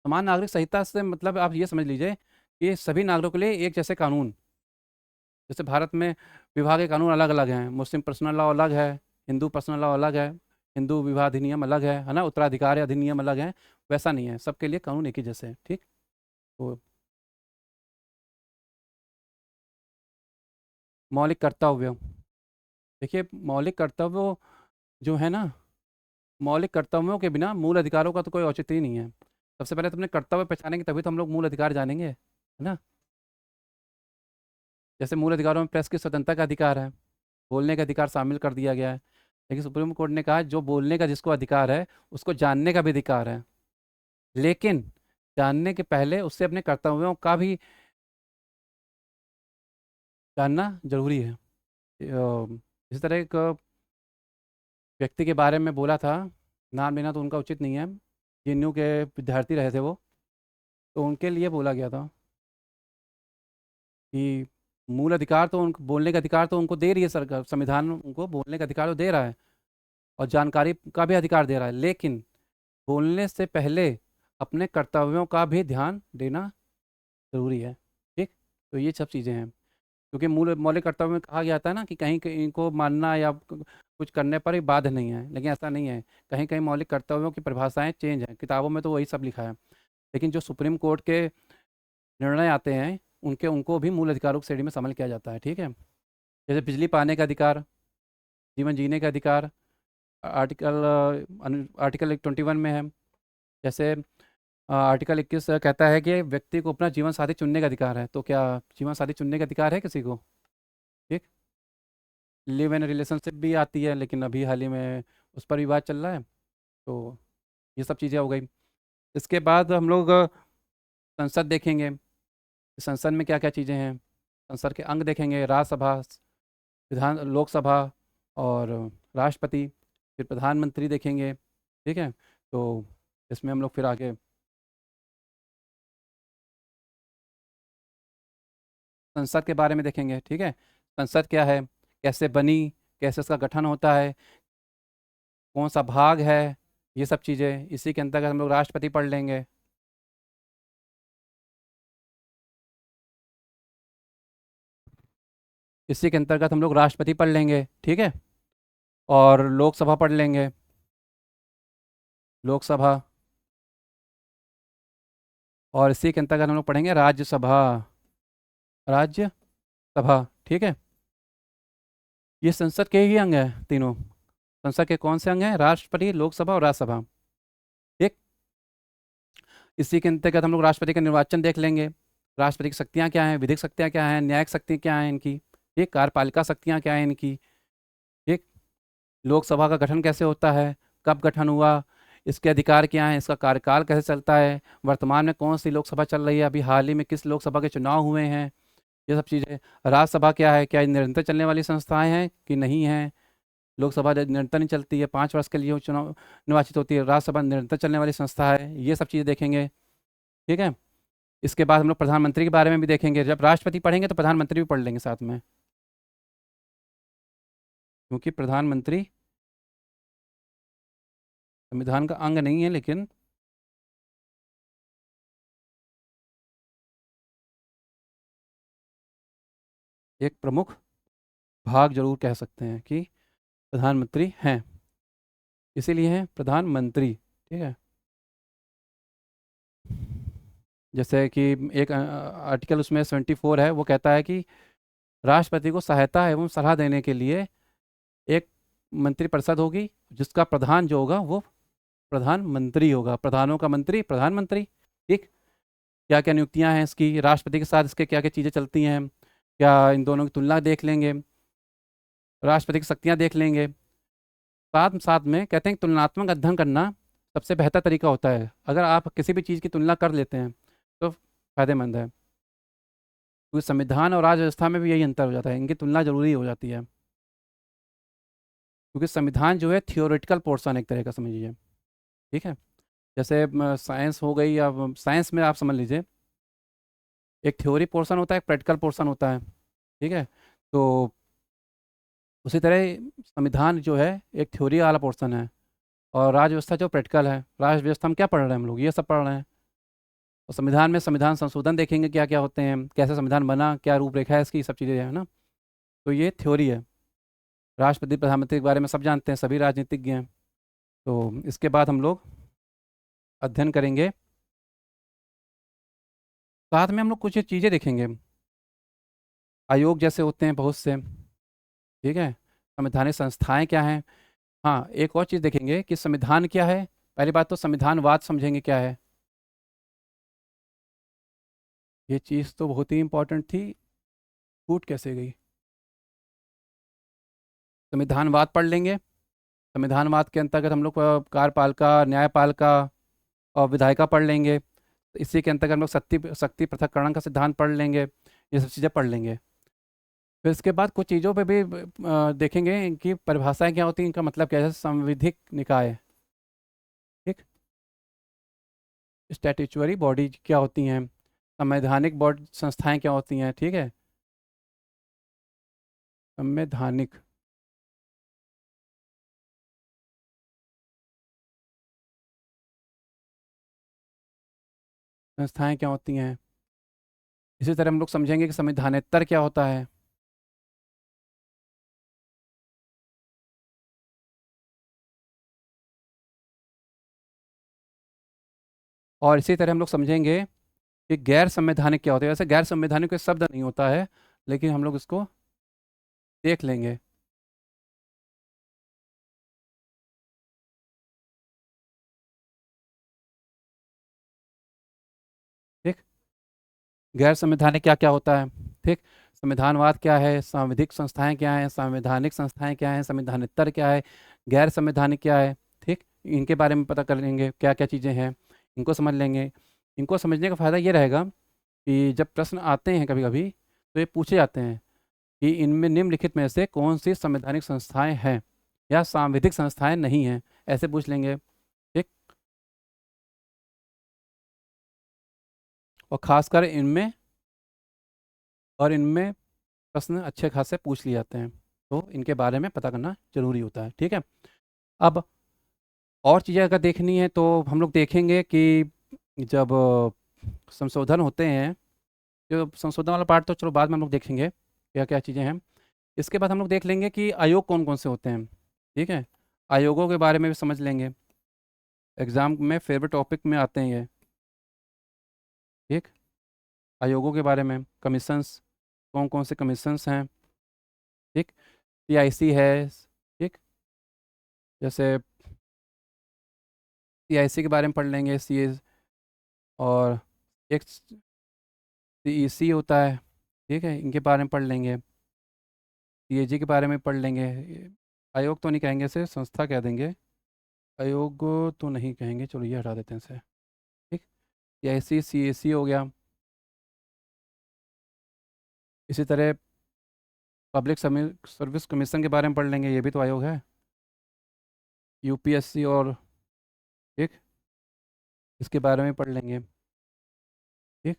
Speaker 1: समान नागरिक संहिता से मतलब आप ये समझ लीजिए ये सभी नागरिकों के लिए एक जैसे कानून, जैसे भारत में विवाह के कानून अलग अलग हैं, मुस्लिम पर्सनल लॉ अलग है, हिंदू पर्सनल लॉ अलग है, हिंदू विवाह अधिनियम अलग है ना, उत्तराधिकार अधिनियम अलग है। वैसा नहीं है, सबके लिए कानून एक ही जैसे है। ठीक। तो मौलिक कर्तव्य, देखिए मौलिक कर्तव्य जो है ना, मौलिक कर्तव्यों के बिना मूल अधिकारों का तो कोई औचित्य ही नहीं है। सबसे पहले तो अपने कर्तव्य पहचानेंगे तभी तो हम लोग मूल अधिकार जानेंगे, है ना। जैसे मूल अधिकारों में प्रेस की स्वतंत्रता का अधिकार है, बोलने का अधिकार शामिल कर दिया गया है। लेकिन सुप्रीम कोर्ट ने कहा जो बोलने का जिसको अधिकार है उसको जानने का भी अधिकार है, लेकिन जानने के पहले उससे अपने कर्तव्यों का भी जानना जरूरी है। इसी तरह एक व्यक्ति के बारे में बोला था, नाम लेना तो उनका उचित नहीं है, जेएनयू के विद्यार्थी रहे थे वो, तो उनके लिए बोला गया था कि मूल अधिकार तो उनको बोलने का अधिकार तो उनको दे रही है सरकार, संविधान उनको बोलने का अधिकार तो दे रहा है और जानकारी का भी अधिकार दे रहा है, लेकिन बोलने से पहले अपने कर्तव्यों का भी ध्यान देना ज़रूरी है। ठीक। तो ये सब चीज़ें हैं, क्योंकि मूल मौलिक कर्तव्य में कहा गया था ना कि कहीं कहीं इनको मानना या कुछ करने पर ही बाध्य नहीं है, लेकिन ऐसा नहीं है। कहीं कहीं मौलिक कर्तव्यों की परिभाषाएं चेंज हैं, किताबों में तो वही सब लिखा है, लेकिन जो सुप्रीम कोर्ट के निर्णय आते हैं उनके उनको भी मूल अधिकारों की श्रेणी में शामिल किया जाता है। ठीक है। जैसे बिजली पाने का अधिकार, जीवन जीने का अधिकार, आर्टिकल आर्टिकल 21 में है। जैसे आर्टिकल 21 कहता है कि व्यक्ति को अपना जीवन साथी चुनने का अधिकार है, तो क्या जीवन साथी चुनने का अधिकार है किसी को? ठीक। लिव इन रिलेशनशिप भी आती है, लेकिन अभी हाल ही में उस पर भी बात चल रहा है। तो ये सब चीज़ें हो गई। इसके बाद हम लोग संसद देखेंगे, संसद में क्या क्या चीज़ें हैं, संसद के अंग देखेंगे, राज्यसभा, विधान लोकसभा और राष्ट्रपति, फिर प्रधानमंत्री देखेंगे। ठीक है। तो इसमें हम लोग फिर आगे संसद के बारे में देखेंगे। ठीक है। संसद क्या है, कैसे बनी, कैसे इसका गठन होता है, कौन सा भाग है, ये सब चीज़ें इसी के अंतर्गत हम लोग राष्ट्रपति पढ़ लेंगे। इसी के अंतर्गत हम लोग राष्ट्रपति पढ़ लेंगे। ठीक है। और लोकसभा पढ़ लेंगे, लोकसभा। और इसी के अंतर्गत हम लोग पढ़ेंगे राज्यसभा, राज्यसभा। ठीक है। ये संसद के ही अंग है तीनों। संसद के कौन से अंग हैं? राष्ट्रपति, लोकसभा और राज्यसभा। ठीक। इसी के अंतर्गत हम लोग राष्ट्रपति का निर्वाचन देख लेंगे, राष्ट्रपति की शक्तियाँ क्या हैं, विधिक शक्तियाँ क्या हैं, न्यायिक शक्तियाँ क्या हैं इनकी, ठीक, कार्यपालिका शक्तियाँ क्या हैं इनकी। ठीक। लोकसभा का गठन कैसे होता है, कब गठन हुआ, इसके अधिकार क्या हैं, इसका कार्यकाल कैसे चलता है, वर्तमान में कौन सी लोकसभा चल रही है, अभी हाल ही में किस लोकसभा के चुनाव हुए हैं, ये सब चीज़ें। राज्यसभा क्या है, क्या ये निरंतर चलने वाली संस्थाएं हैं कि नहीं हैं? लोकसभा निरंतर नहीं चलती है, 5 वर्ष के लिए वो चुनाव निर्वाचित होती है, राज्यसभा निरंतर चलने वाली संस्था है, ये सब चीज़ें देखेंगे। ठीक है। इसके बाद हम लोग प्रधानमंत्री के बारे में भी देखेंगे, जब राष्ट्रपति पढ़ेंगे तो प्रधानमंत्री भी पढ़ लेंगे साथ में, क्योंकि प्रधानमंत्री संविधान का अंग नहीं है, लेकिन एक प्रमुख भाग जरूर कह सकते हैं कि प्रधानमंत्री हैं, इसीलिए हैं प्रधानमंत्री। ठीक है। जैसे कि एक आर्टिकल उसमें 74 है, वो कहता है कि राष्ट्रपति को सहायता एवं सलाह देने के लिए एक मंत्रिपरिषद होगी, जिसका प्रधान जो होगा वो प्रधानमंत्री होगा, प्रधानों का मंत्री प्रधानमंत्री। ठीक। क्या क्या नियुक्तियां हैं इसकी, राष्ट्रपति के साथ इसके क्या क्या चीज़ें चलती हैं, क्या इन दोनों की तुलना देख लेंगे, राष्ट्रपति की शक्तियां देख लेंगे। साथ साथ में कहते हैं कि तुलनात्मक अध्ययन करना सबसे बेहतर तरीका होता है, अगर आप किसी भी चीज़ की तुलना कर लेते हैं तो फायदेमंद है, क्योंकि संविधान और राज्य व्यवस्था में भी यही अंतर हो जाता है, इनकी तुलना जरूरी हो जाती है, क्योंकि संविधान जो है थियोरेटिकल पोर्शन एक तरह का समझिए। ठीक है। जैसे साइंस हो गई, या साइंस में आप समझ लीजिए एक थ्योरी पोर्शन होता है, एक प्रैक्टिकल पोर्शन होता है। ठीक है। तो उसी तरह संविधान जो है एक थ्योरी वाला पोर्शन है, और राज्य व्यवस्था जो प्रैक्टिकल है, राज्य व्यवस्था में क्या पढ़ रहे हैं हम लोग, ये सब पढ़ रहे हैं। और संविधान में संविधान संशोधन देखेंगे क्या क्या होते हैं, कैसे संविधान बना, क्या रूपरेखा है इसकी, सब चीज़ें है ना। तो ये थ्योरी है। राष्ट्रपति प्रधानमंत्री के बारे में सब जानते हैं, सभी राजनीतिज्ञ हैं। तो इसके बाद हम लोग अध्ययन करेंगे, साथ में हम लोग कुछ चीज़ें देखेंगे। आयोग जैसे होते हैं बहुत से, ठीक है। संवैधानिक संस्थाएं क्या हैं। हाँ, एक और चीज़ देखेंगे कि संविधान क्या है। पहली बात तो संविधानवाद समझेंगे क्या है। ये चीज़ तो बहुत ही इंपॉर्टेंट थी, छूट कैसे गई। संविधानवाद पढ़ लेंगे। संविधानवाद के अंतर्गत हम लोग कार्यपालिका, न्यायपालिका और विधायिका पढ़ लेंगे। इसी के अंतर्गत हम लोग शक्ति शक्ति पृथक्करण का सिद्धांत पढ़ लेंगे। ये सब चीज़ें पढ़ लेंगे। फिर इसके बाद कुछ चीज़ों पे भी देखेंगे, इनकी परिभाषाएं क्या होती हैं, इनका मतलब क्या है। जैसे संविधिक निकाय, ठीक, स्टैट्यूटरी बॉडी क्या होती हैं, संवैधानिक बॉडी संस्थाएं क्या होती हैं, ठीक है। संवैधानिक संस्थाएं क्या होती हैं। इसी तरह हम लोग समझेंगे कि संविधानेतर क्या होता है। और इसी तरह हम लोग समझेंगे कि गैर संवैधानिक क्या होता है। वैसे गैर संवैधानिक कोई शब्द नहीं होता है, लेकिन हम लोग इसको देख लेंगे। ठीक, गैर संवैधानिक क्या क्या होता है, ठीक। संविधानवाद क्या है, सांविधिक संस्थाएं क्या हैं, संवैधानिक संस्थाएं क्या हैं, संविधानेतर क्या है, गैर संवैधानिक क्या है, ठीक। इनके बारे में पता कर लेंगे क्या क्या चीज़ें हैं, इनको समझ लेंगे। इनको समझने का फ़ायदा ये रहेगा कि जब प्रश्न आते हैं कभी कभी, तो ये पूछे जाते हैं कि इनमें निम्नलिखित में से कौन सी संवैधानिक संस्थाएं हैं या सांविधिक संस्थाएं नहीं हैं, ऐसे पूछ लेंगे, ठीक। और खासकर इनमें इनमें प्रश्न अच्छे खासे पूछ लिए जाते हैं, तो इनके बारे में पता करना जरूरी होता है, ठीक है। अब और चीज़ें अगर देखनी है तो हम लोग देखेंगे कि जब संशोधन होते हैं, जो संशोधन वाला पार्ट तो चलो बाद में हम लोग देखेंगे क्या क्या चीज़ें हैं। इसके बाद हम लोग देख लेंगे कि आयोग कौन कौन से होते हैं, ठीक है। आयोगों के बारे में भी समझ लेंगे, एग्ज़ाम में फेवरेट टॉपिक में आते हैं ये, ठीक। आयोगों के बारे में, कमीशंस, कौन कौन से कमीशंस हैं, ठीक। सीआईसी है, ठीक। जैसे सीआईसी के बारे में पढ़ लेंगे, सी, और एक सीईसी होता है, ठीक है, इनके बारे में पढ़ लेंगे। सीएजी के बारे में पढ़ लेंगे। आयोग तो नहीं कहेंगे, इसे संस्था कह देंगे, आयोग तो नहीं कहेंगे, चलो ये हटा देते हैं इसे, ठीक। सीआईसी सीएसी हो गया। इसी तरह पब्लिक सर्विस कमीशन के बारे में पढ़ लेंगे, ये भी तो आयोग है। यूपीएससी, और ठीक, इसके बारे में पढ़ लेंगे, ठीक।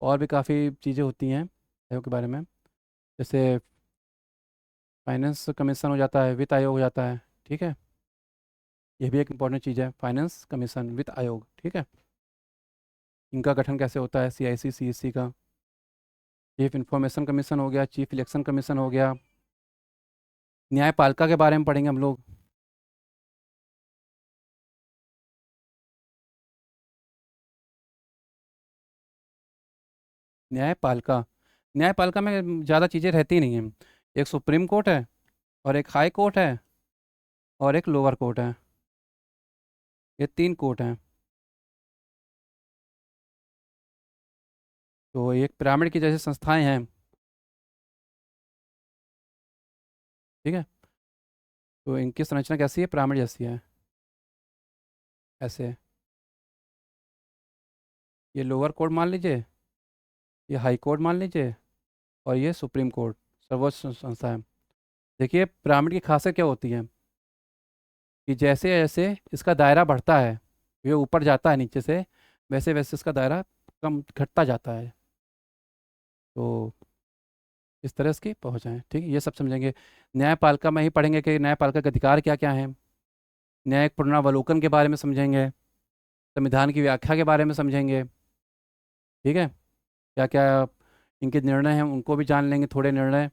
Speaker 1: और भी काफ़ी चीज़ें होती हैं आयोग के बारे में, जैसे फाइनेंस कमीशन हो जाता है, वित्त आयोग हो जाता है, ठीक है। ये भी एक इंपॉर्टेंट चीज़ है, फाइनेंस कमीशन, वित्त आयोग, ठीक है। इनका गठन कैसे होता है, सीआईसी सीएससी का। चीफ इंफॉर्मेशन कमीशन हो गया, चीफ इलेक्शन कमीशन हो गया। न्यायपालिका के बारे में पढ़ेंगे हम लोग। न्यायपालिका, न्यायपालिका में ज़्यादा चीज़ें रहती नहीं हैं। एक सुप्रीम कोर्ट है, और एक हाई कोर्ट है, और एक लोअर कोर्ट है। ये 3 कोर्ट हैं। तो एक पिरामिड की जैसी संस्थाएं हैं, ठीक है। तो इनकी संरचना कैसी है, पिरामिड जैसी है, ऐसे। ये लोअर कोर्ट मान लीजिए, ये हाई कोर्ट मान लीजिए, और ये सुप्रीम कोर्ट, सर्वोच्च संस्था है। देखिए पिरामिड की खासियत क्या होती है कि जैसे जैसे इसका दायरा बढ़ता है, ये ऊपर जाता है नीचे से, वैसे वैसे इसका दायरा कम घटता जाता है। तो इस तरह इसकी पहुँच है, ठीक है, ये सब समझेंगे। न्यायपालिका में ही पढ़ेंगे कि न्यायपालिका के अधिकार क्या क्या हैं, न्यायिक पुनरावलोकन के बारे में समझेंगे, संविधान की व्याख्या के बारे में समझेंगे, ठीक है। क्या क्या इनके निर्णय हैं उनको भी जान लेंगे, थोड़े निर्णय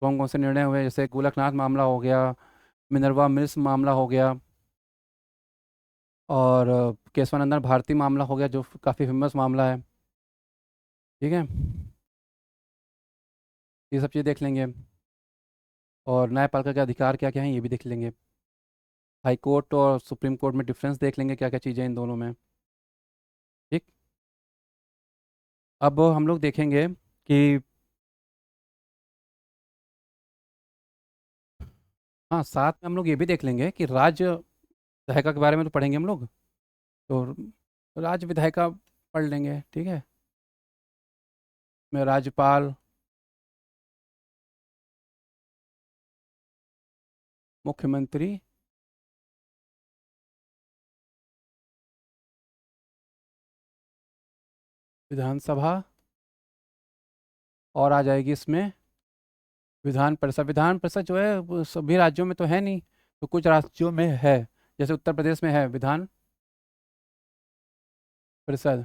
Speaker 1: कौन कौन से निर्णय हुए, जैसे गोलकनाथ मामला हो गया, मिनर्वा मिल्स मामला हो गया, और केशवानंदन भारती मामला हो गया जो काफ़ी फेमस मामला है, ठीक है। ये सब चीज़ देख लेंगे। और न्यायपालिका के अधिकार क्या क्या हैं ये भी देख लेंगे। हाई कोर्ट और सुप्रीम कोर्ट में डिफरेंस देख लेंगे, क्या क्या चीज़ें इन दोनों में, ठीक। अब हम लोग देखेंगे कि हाँ, साथ में हम लोग ये भी देख लेंगे कि राज्य विधायिका के बारे में तो पढ़ेंगे हम लोग, तो राज्य विधायिका पढ़ लेंगे, ठीक है। में राज्यपाल, मुख्यमंत्री, विधानसभा, और आ जाएगी इसमें विधान परिषद। विधान परिषद जो है वो सभी राज्यों में तो है नहीं, तो कुछ राज्यों में है, जैसे उत्तर प्रदेश में है विधान परिषद।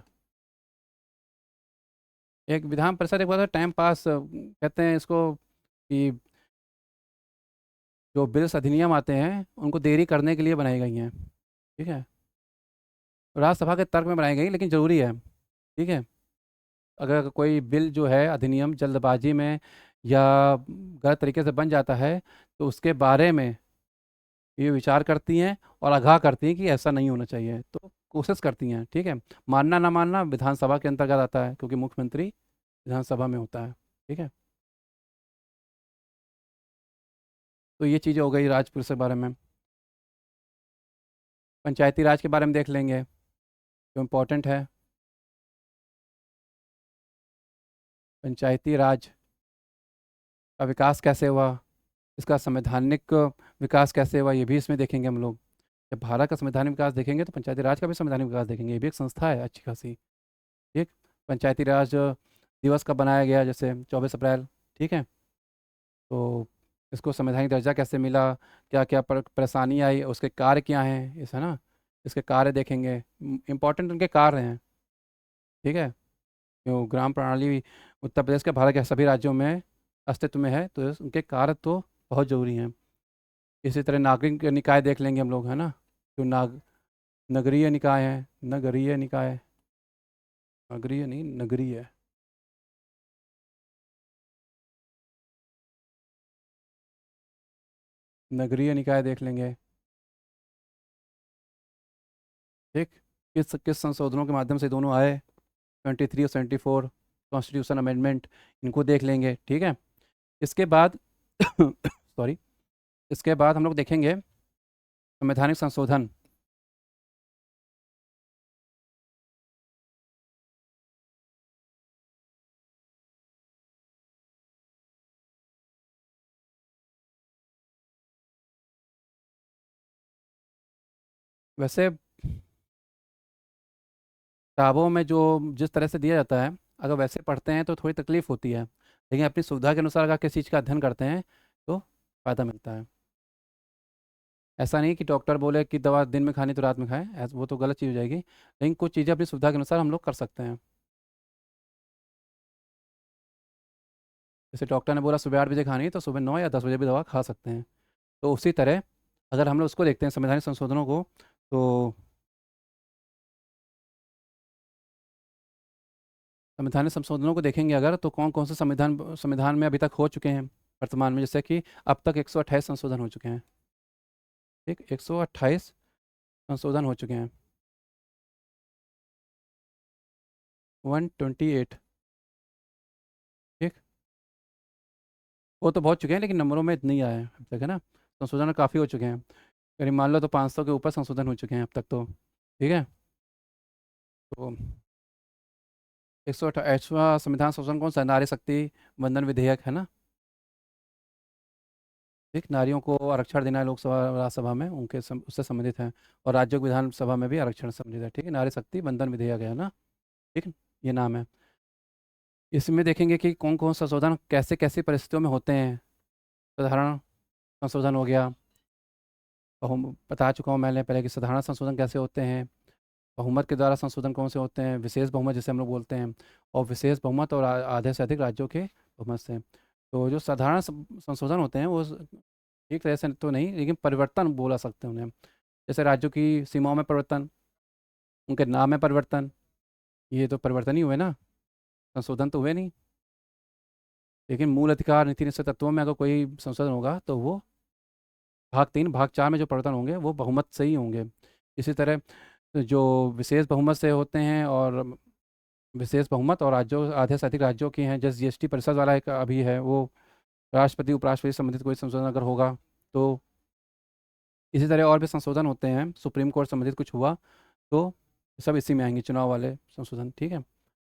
Speaker 1: एक विधान परिषद एक बार टाइम पास कहते हैं इसको, कि जो बिल्स अधिनियम आते हैं उनको देरी करने के लिए बनाई गई हैं, ठीक है। राज्यसभा के तर्क में बनाई गई, लेकिन ज़रूरी है, ठीक है। अगर कोई बिल जो है अधिनियम जल्दबाजी में या गलत तरीके से बन जाता है, तो उसके बारे में ये विचार करती हैं और आगाह करती हैं कि ऐसा नहीं होना चाहिए, तो कोशिश करती हैं, ठीक है। मानना ना मानना विधानसभा के अंतर्गत आता है, क्योंकि मुख्यमंत्री विधानसभा में होता है, ठीक है। तो ये चीज़ें हो गई राजपुर के बारे में। पंचायती राज के बारे में देख लेंगे, जो इम्पोर्टेंट है। पंचायती राज का विकास कैसे हुआ, इसका संवैधानिक विकास कैसे हुआ, ये भी इसमें देखेंगे हम लोग। जब भारत का संवैधानिक विकास देखेंगे तो पंचायती राज का भी संवैधानिक विकास देखेंगे, ये भी एक संस्था है अच्छी खासी, ठीक। पंचायती राज दिवस कब बनाया गया, जैसे 24 अप्रैल, ठीक है। तो इसको संवैधानिक दर्जा कैसे मिला, क्या क्या परेशानी आई, उसके कार्य क्या हैं, इस है ना, इसके कार्य देखेंगे, इम्पोर्टेंट उनके कार्य हैं, ठीक है। जो ग्राम प्रणाली उत्तर प्रदेश के भारत के सभी राज्यों में अस्तित्व में है, तो उनके कार्य तो बहुत ज़रूरी हैं। इसी तरह नागरिक निकाय देख लेंगे हम लोग, है ना, जो नगरीय निकाय है, नगरीय निकाय, नगरीय नहीं नगरीय, नगरीय निकाय देख लेंगे, ठीक। किस किस संशोधनों के माध्यम से दोनों आए, 23 और 74 कॉन्स्टिट्यूशन अमेंडमेंट, इनको देख लेंगे, ठीक है। इसके बाद सॉरी, इसके बाद हम लोग देखेंगे संवैधानिक संशोधन। वैसे किताबों में जो जिस तरह से दिया जाता है, अगर वैसे पढ़ते हैं तो थोड़ी तकलीफ होती है, लेकिन अपनी सुविधा के अनुसार अगर किसी चीज़ का अध्ययन करते हैं तो फ़ायदा मिलता है। ऐसा नहीं कि डॉक्टर बोले कि दवा दिन में खानी तो रात में खाएं, वो तो गलत चीज़ हो जाएगी, लेकिन कुछ चीज़ें अपनी सुविधा के अनुसार हम लोग कर सकते हैं। जैसे डॉक्टर ने बोला सुबह 8 बजे खानी है, तो सुबह 9 या 10 बजे भी दवा खा सकते हैं। तो उसी तरह अगर हम लोग उसको देखते हैं संवैधानिक संशोधनों को, तो संवैधानिक संशोधनों को देखेंगे अगर, तो कौन कौन से संविधान संविधान में अभी तक हो चुके हैं वर्तमान में, जैसे कि अब तक 128 संशोधन हो चुके हैं, ठीक, 128 संशोधन हो चुके हैं, 128, ठीक। वो तो बहुत चुके हैं, लेकिन नंबरों में इतने ही आए हैं अब तक, है ना। संशोधन काफ़ी हो चुके हैं, करीब मान लो तो 500 के ऊपर संशोधन हो चुके हैं अब तक तो, ठीक है। तो 128वां संविधान संशोधन कौन सा है? नारी शक्ति वंदन विधेयक, है ना, ठीक। नारियों को आरक्षण देना है लोकसभा और राज्यसभा में, उनके उससे संबंधित है, और राज्यों की विधानसभा में भी आरक्षण संबंधित है, ठीक है। नारी शक्ति वंदन विधेयक है ना, ठीक, ये नाम है। इसमें देखेंगे कि कौन कौन संशोधन कैसे कैसी परिस्थितियों में होते हैं। साधारण संशोधन हो गया, और हम बता चुका हूँ मैंने पहले कि साधारण संशोधन कैसे होते हैं, बहुमत के द्वारा संशोधन कौन से होते हैं? विशेष बहुमत जिसे हम लोग बोलते हैं, और विशेष बहुमत और आधे से अधिक राज्यों के बहुमत से। तो जो साधारण संशोधन होते हैं वो एक तरह से तो नहीं, लेकिन परिवर्तन बोला सकते हैं उन्हें। जैसे राज्यों की सीमाओं में परिवर्तन, उनके नाम में परिवर्तन, ये तो परिवर्तन ही हुए ना, संशोधन तो हुए नहीं। लेकिन मूल अधिकार नीति निश्चित तत्वों में अगर कोई संशोधन होगा तो वो भाग 3 भाग 4 में जो परिवर्तन होंगे वो बहुमत से ही होंगे। इसी तरह जो विशेष बहुमत से होते हैं, और विशेष बहुमत और राज्यों आधे से अधिक राज्यों की हैं, जैसे जीएसटी परिषद वाला एक अभी है, वो राष्ट्रपति उपराष्ट्रपति से संबंधित कोई संशोधन अगर होगा तो। इसी तरह और भी संशोधन होते हैं, सुप्रीम कोर्ट संबंधित कुछ हुआ तो सब इसी में आएंगे, चुनाव वाले संशोधन, ठीक है,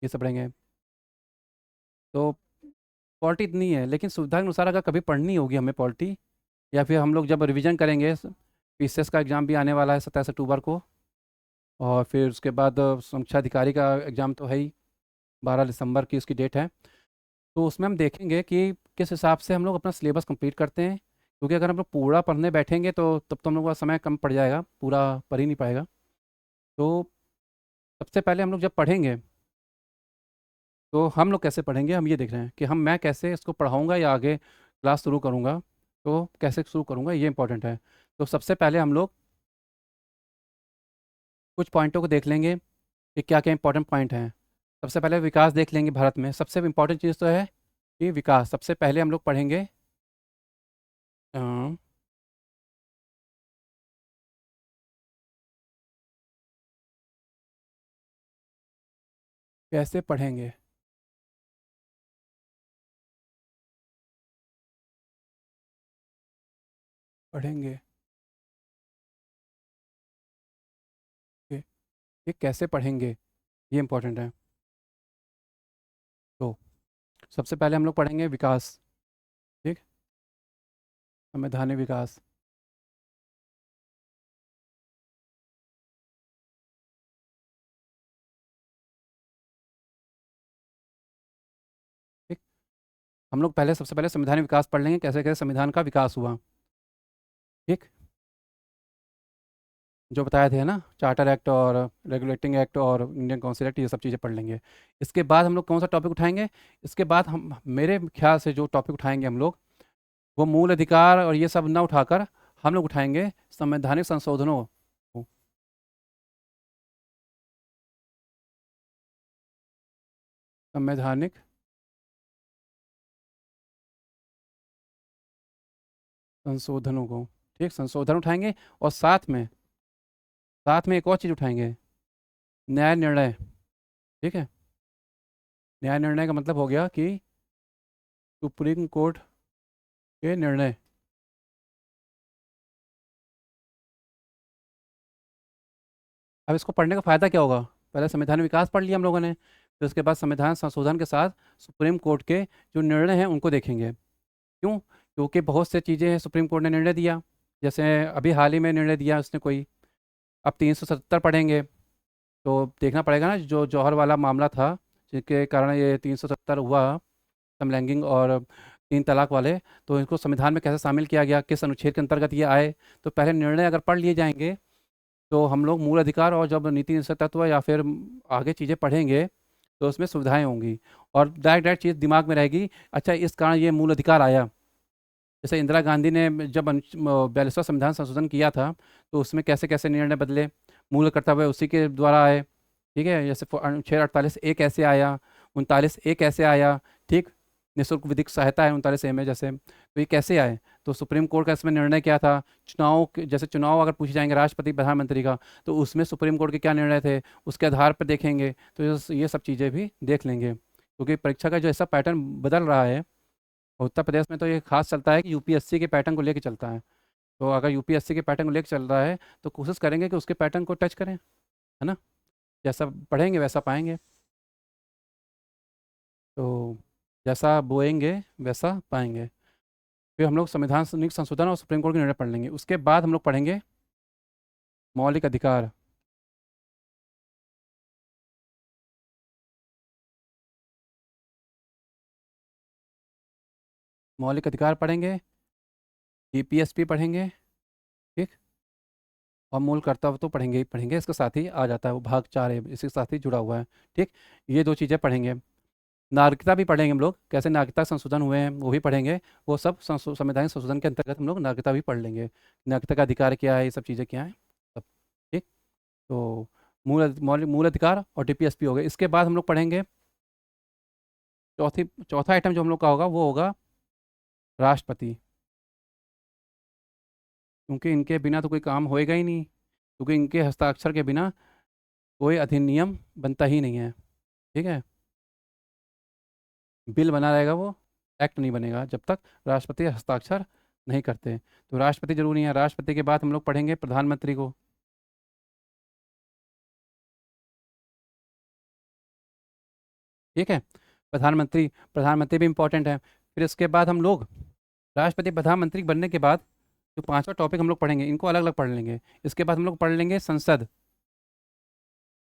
Speaker 1: ये सब रहेंगे। तो पॉलिटी इतनी है, लेकिन सुविधा के अनुसार अगर कभी पढ़नी होगी हमें पॉलिटी, या फिर हम लोग जब रिवीजन करेंगे, पीसीएस का एग्ज़ाम भी आने वाला है 27 अक्टूबर को, और फिर उसके बाद समीक्षा अधिकारी का एग्ज़ाम तो है ही, 12 दिसंबर की उसकी डेट है। तो उसमें हम देखेंगे कि किस हिसाब से हम लोग अपना सिलेबस कंप्लीट करते हैं, क्योंकि अगर हम लोग पूरा पढ़ने बैठेंगे तो तब तो हम लोग का समय कम पड़ जाएगा, पूरा पढ़ ही नहीं पाएगा। तो सबसे पहले हम लोग जब पढ़ेंगे तो हम लोग कैसे पढ़ेंगे, हम ये देख रहे हैं कि मैं कैसे इसको पढ़ाऊँगा या आगे क्लास शुरू करूँगा, तो कैसे शुरू करूँगा ये इंपॉर्टेंट है। तो सबसे पहले हम लोग कुछ पॉइंटों को देख लेंगे कि क्या-क्या इंपॉर्टेंट पॉइंट हैं। सबसे पहले विकास देख लेंगे भारत में, सबसे इम्पोर्टेंट चीज़ तो है कि विकास। सबसे पहले हम लोग पढ़ेंगे अ, कैसे पढ़ेंगे? पढ़ेंगे, ये ये कैसे पढ़ेंगे, ये इम्पोर्टेंट है। तो सबसे पहले हम लोग पढ़ेंगे विकास, ठीक? संवैधानिक विकास, ठीक? हम लोग पहले सबसे पहले संवैधानिक विकास पढ़ लेंगे, कैसे-कैसे संविधान का विकास हुआ, ठीक? जो बताए थे ना, चार्टर एक्ट और रेगुलेटिंग एक्ट और इंडियन काउंसिल एक्ट, ये सब चीज़ें पढ़ लेंगे। इसके बाद हम लोग कौन सा टॉपिक उठाएँगे? इसके बाद हम मेरे ख्याल से जो टॉपिक उठाएँगे हम लोग, वो मूल अधिकार और ये सब ना उठाकर हम लोग उठाएँगे संवैधानिक संशोधनों को। संवैधानिक संशोधनों को, ठीक? संशोधन उठाएँगे, और साथ में एक और चीज़ उठाएँगे, न्याय निर्णय, ठीक है? न्याय निर्णय का मतलब हो गया कि सुप्रीम कोर्ट के निर्णय। अब इसको पढ़ने का फ़ायदा क्या होगा? पहले संवैधानिक विकास पढ़ लिया हम लोगों ने, फिर उसके बाद संविधान संशोधन के साथ सुप्रीम कोर्ट के जो निर्णय हैं उनको देखेंगे। क्यों? क्योंकि बहुत से चीज़ें हैं, सुप्रीम कोर्ट ने निर्णय दिया, जैसे अभी हाल ही में निर्णय दिया उसने कोई। अब 377 पढ़ेंगे तो देखना पड़ेगा ना, जो जौहर वाला मामला था जिसके कारण ये 370 हुआ, समलैंगिक और 3 तलाक वाले, तो इनको संविधान में कैसे शामिल किया गया, किस अनुच्छेद के अंतर्गत ये आए। तो पहले निर्णय अगर पढ़ लिए जाएंगे तो हम लोग मूल अधिकार और जब नीति निश्चय तत्व या फिर आगे चीज़ें पढ़ेंगे तो उसमें सुविधाएं होंगी, और डायरेक्ट डायरेक्ट चीज़ दिमाग में रहेगी, अच्छा इस कारण ये मूल अधिकार आया। जैसे इंदिरा गांधी ने जब 42वां संविधान संशोधन किया था तो उसमें कैसे कैसे निर्णय बदले, मूल कर्तव्य उसी के द्वारा आए, ठीक है? जैसे अनुच्छेद 48 ए कैसे आया, 39 ए कैसे आया, ठीक? निःशुल्क विधिक सहायता है 39 ए में, जैसे तो ये कैसे आए, तो सुप्रीम कोर्ट का इसमें निर्णय क्या था, जैसे चुनाव अगर पूछे जाएंगे राष्ट्रपति प्रधानमंत्री का, तो उसमें सुप्रीम कोर्ट के क्या निर्णय थे, उसके आधार पर देखेंगे। तो ये सब चीज़ें भी देख लेंगे, क्योंकि परीक्षा का जो ऐसा पैटर्न बदल रहा है उत्तर प्रदेश में, तो ये खास चलता है कि यूपीएससी के पैटर्न को लेके चलता है। तो अगर यूपीएससी के पैटर्न को लेके चल रहा है तो कोशिश करेंगे कि उसके पैटर्न को टच करें, है ना? जैसा पढ़ेंगे वैसा पाएंगे। तो जैसा बोएंगे वैसा पाएंगे। फिर हम लोग संवैधानिक संशोधन और सुप्रीम कोर्ट के निर्णय पढ़ लेंगे, उसके बाद हम लोग पढ़ेंगे मौलिक अधिकार। मौलिक अधिकार पढ़ेंगे, ईपीएसपी पढ़ेंगे, ठीक? और मूल कर्तव्य तो पढ़ेंगे ही पढ़ेंगे, इसके साथ ही आ जाता है, वो भाग 4 है, इसके साथ ही जुड़ा हुआ है। ठीक, ये 2 चीज़ें पढ़ेंगे। नागरिकता भी पढ़ेंगे हम लोग, कैसे नागरिकता संशोधन हुए हैं वो भी पढ़ेंगे। वो सब संवैधानिक संशोधन के अंतर्गत हम लोग नागरिकता भी पढ़ लेंगे। नागरिकता का अधिकार क्या है, ये सब चीज़ें क्या हैं सब। ठीक, तो मूल अधिकार और डीपीएसपी हो गए। इसके बाद हम लोग पढ़ेंगे चौथा आइटम जो हम लोग का होगा वो होगा राष्ट्रपति, क्योंकि इनके बिना तो कोई काम होएगा ही नहीं, क्योंकि इनके हस्ताक्षर के बिना कोई अधिनियम बनता ही नहीं है। ठीक है, बिल बना रहेगा वो, एक्ट नहीं बनेगा जब तक राष्ट्रपति हस्ताक्षर नहीं करते। तो राष्ट्रपति जरूरी है। राष्ट्रपति के बाद हम लोग पढ़ेंगे प्रधानमंत्री को। ठीक है, प्रधानमंत्री प्रधानमंत्री भी इम्पोर्टेंट है। फिर इसके बाद हम लोग राष्ट्रपति प्रधानमंत्री बनने के बाद जो 5वां टॉपिक हम लोग पढ़ेंगे, इनको अलग अलग पढ़ लेंगे। इसके बाद हम लोग पढ़ लेंगे संसद।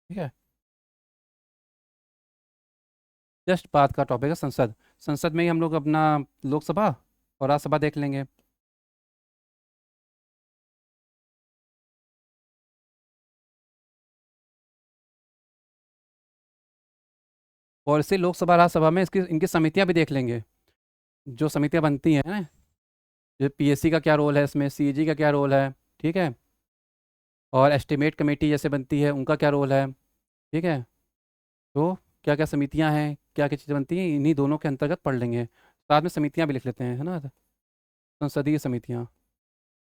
Speaker 1: ठीक है, जस्ट बाद का टॉपिक है संसद। संसद में ही हम लोग अपना लोकसभा और राज्यसभा देख लेंगे। और इसी लोकसभा राज्यसभा में इसकी इनकी समितियां भी देख लेंगे, जो समितियां बनती हैं ना, जो पीएससी का क्या रोल है इसमें, सीएजी का क्या रोल है। ठीक है, और एस्टिमेट कमेटी जैसे बनती है उनका क्या रोल है। ठीक है, तो क्या क्या समितियां हैं, क्या क्या चीज़ें बनती हैं, इन्हीं दोनों के अंतर्गत पढ़ लेंगे। साथ में समितियां भी लिख लेते हैं, है ना। संसदीय समितियां,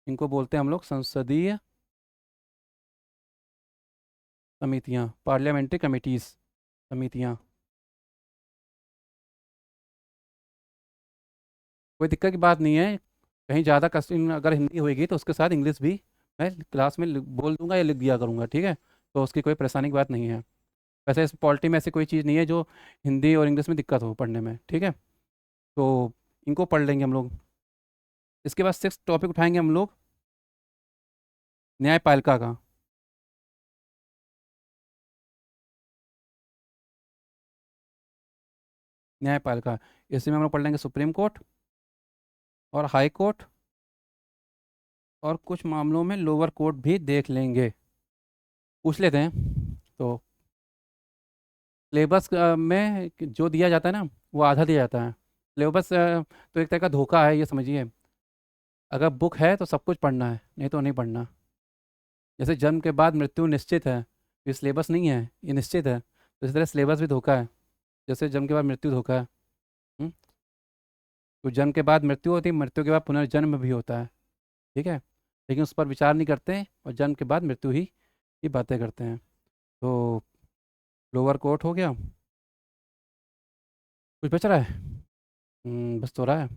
Speaker 1: इनको बोलते हैं हम लोग संसदीय समितियां, पार्लियामेंट्री कमिटीज़, समितियां। कोई दिक्कत की बात नहीं है। कहीं ज़्यादा कठिन अगर हिंदी होएगी तो उसके साथ इंग्लिश भी मैं क्लास में बोल दूंगा या लिख दिया करूंगा। ठीक है, तो उसकी कोई परेशानी की बात नहीं है। वैसे इस पॉलिटी में ऐसी कोई चीज़ नहीं है जो हिंदी और इंग्लिश में दिक्कत हो पढ़ने में। ठीक है, तो इनको पढ़ लेंगे हम लोग। इसके बाद 6 टॉपिक उठाएंगे हम लोग न्यायपालिका का। न्यायपालिका, इसमें हम लोग पढ़ लेंगे सुप्रीम कोर्ट और हाई कोर्ट, और कुछ मामलों में लोअर कोर्ट भी देख लेंगे। पूछ लेते हैं। तो सिलेबस में जो दिया जाता है ना, वो आधा दिया जाता है। सिलेबस तो एक तरह का धोखा है, ये समझिए। अगर बुक है तो सब कुछ पढ़ना है, नहीं तो नहीं पढ़ना। जैसे जन्म के बाद मृत्यु निश्चित है, ये सिलेबस नहीं है, ये निश्चित है। तो इस तरह सिलेबस भी धोखा है। जैसे जन्म के बाद मृत्यु धोखा है। हुँ? तो जन्म के बाद मृत्यु होती है, मृत्यु के बाद पुनर्जन्म भी होता है। ठीक है, लेकिन उस पर विचार नहीं करते और जन्म के बाद मृत्यु ही की बातें करते हैं। तो लोअर कोर्ट हो गया। कुछ बच रहा है? बस तो रहा है।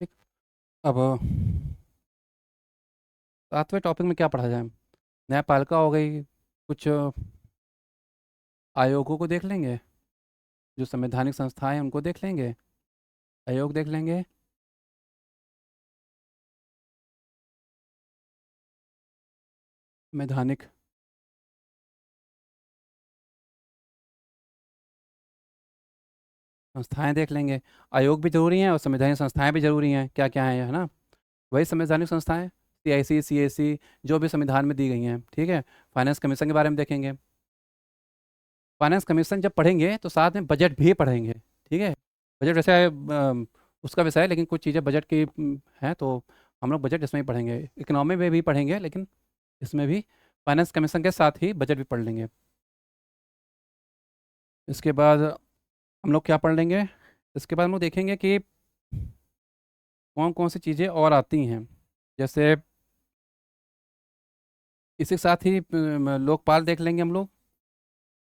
Speaker 1: ठीक, अब 7वें टॉपिक में क्या पढ़ा जाए। न्यायपालिका हो गई, कुछ आयोगों को देख लेंगे, जो संवैधानिक संस्थाएं हैं उनको देख लेंगे, आयोग देख लेंगे। संवैधानिक संस्थाएं देख लेंगे। आयोग भी जरूरी हैं और संवैधानिक संस्थाएं भी जरूरी हैं। क्या क्या है ना, वही संवैधानिक संस्थाएं, सीआईसी सीएसी, जो भी संविधान में दी गई हैं। ठीक है, फाइनेंस कमीशन के बारे में देखेंगे। फाइनेंस कमीशन जब पढ़ेंगे तो साथ में बजट भी पढ़ेंगे। ठीक है, बजट वैसे उसका विषय है, लेकिन कुछ चीज़ें बजट की हैं, तो हम लोग बजट इसमें ही पढ़ेंगे। इकोनॉमी में भी पढ़ेंगे, लेकिन इसमें भी फाइनेंस कमीशन के साथ ही बजट भी पढ़ लेंगे। इसके बाद हम लोग क्या पढ़ लेंगे, इसके बाद हम लोग देखेंगे कि कौन कौन सी चीज़ें और आती हैं। जैसे इसी के साथ ही लोकपाल देख लेंगे हम लोग।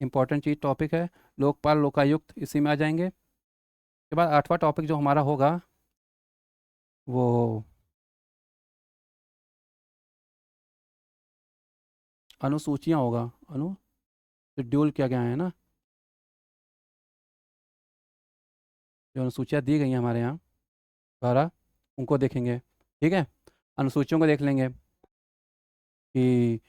Speaker 1: इंपॉर्टेंट चीज़ टॉपिक है लोकपाल लोकायुक्त, इसी में आ जाएंगे। उसके बाद 8वां टॉपिक जो हमारा होगा वो अनुसूचियाँ होगा। अनु शेड्यूल किया गया है ना, जो अनुसूचियाँ दी गई हैं हमारे यहाँ द्वारा, उनको देखेंगे। ठीक है, अनुसूचियों को देख लेंगे। कि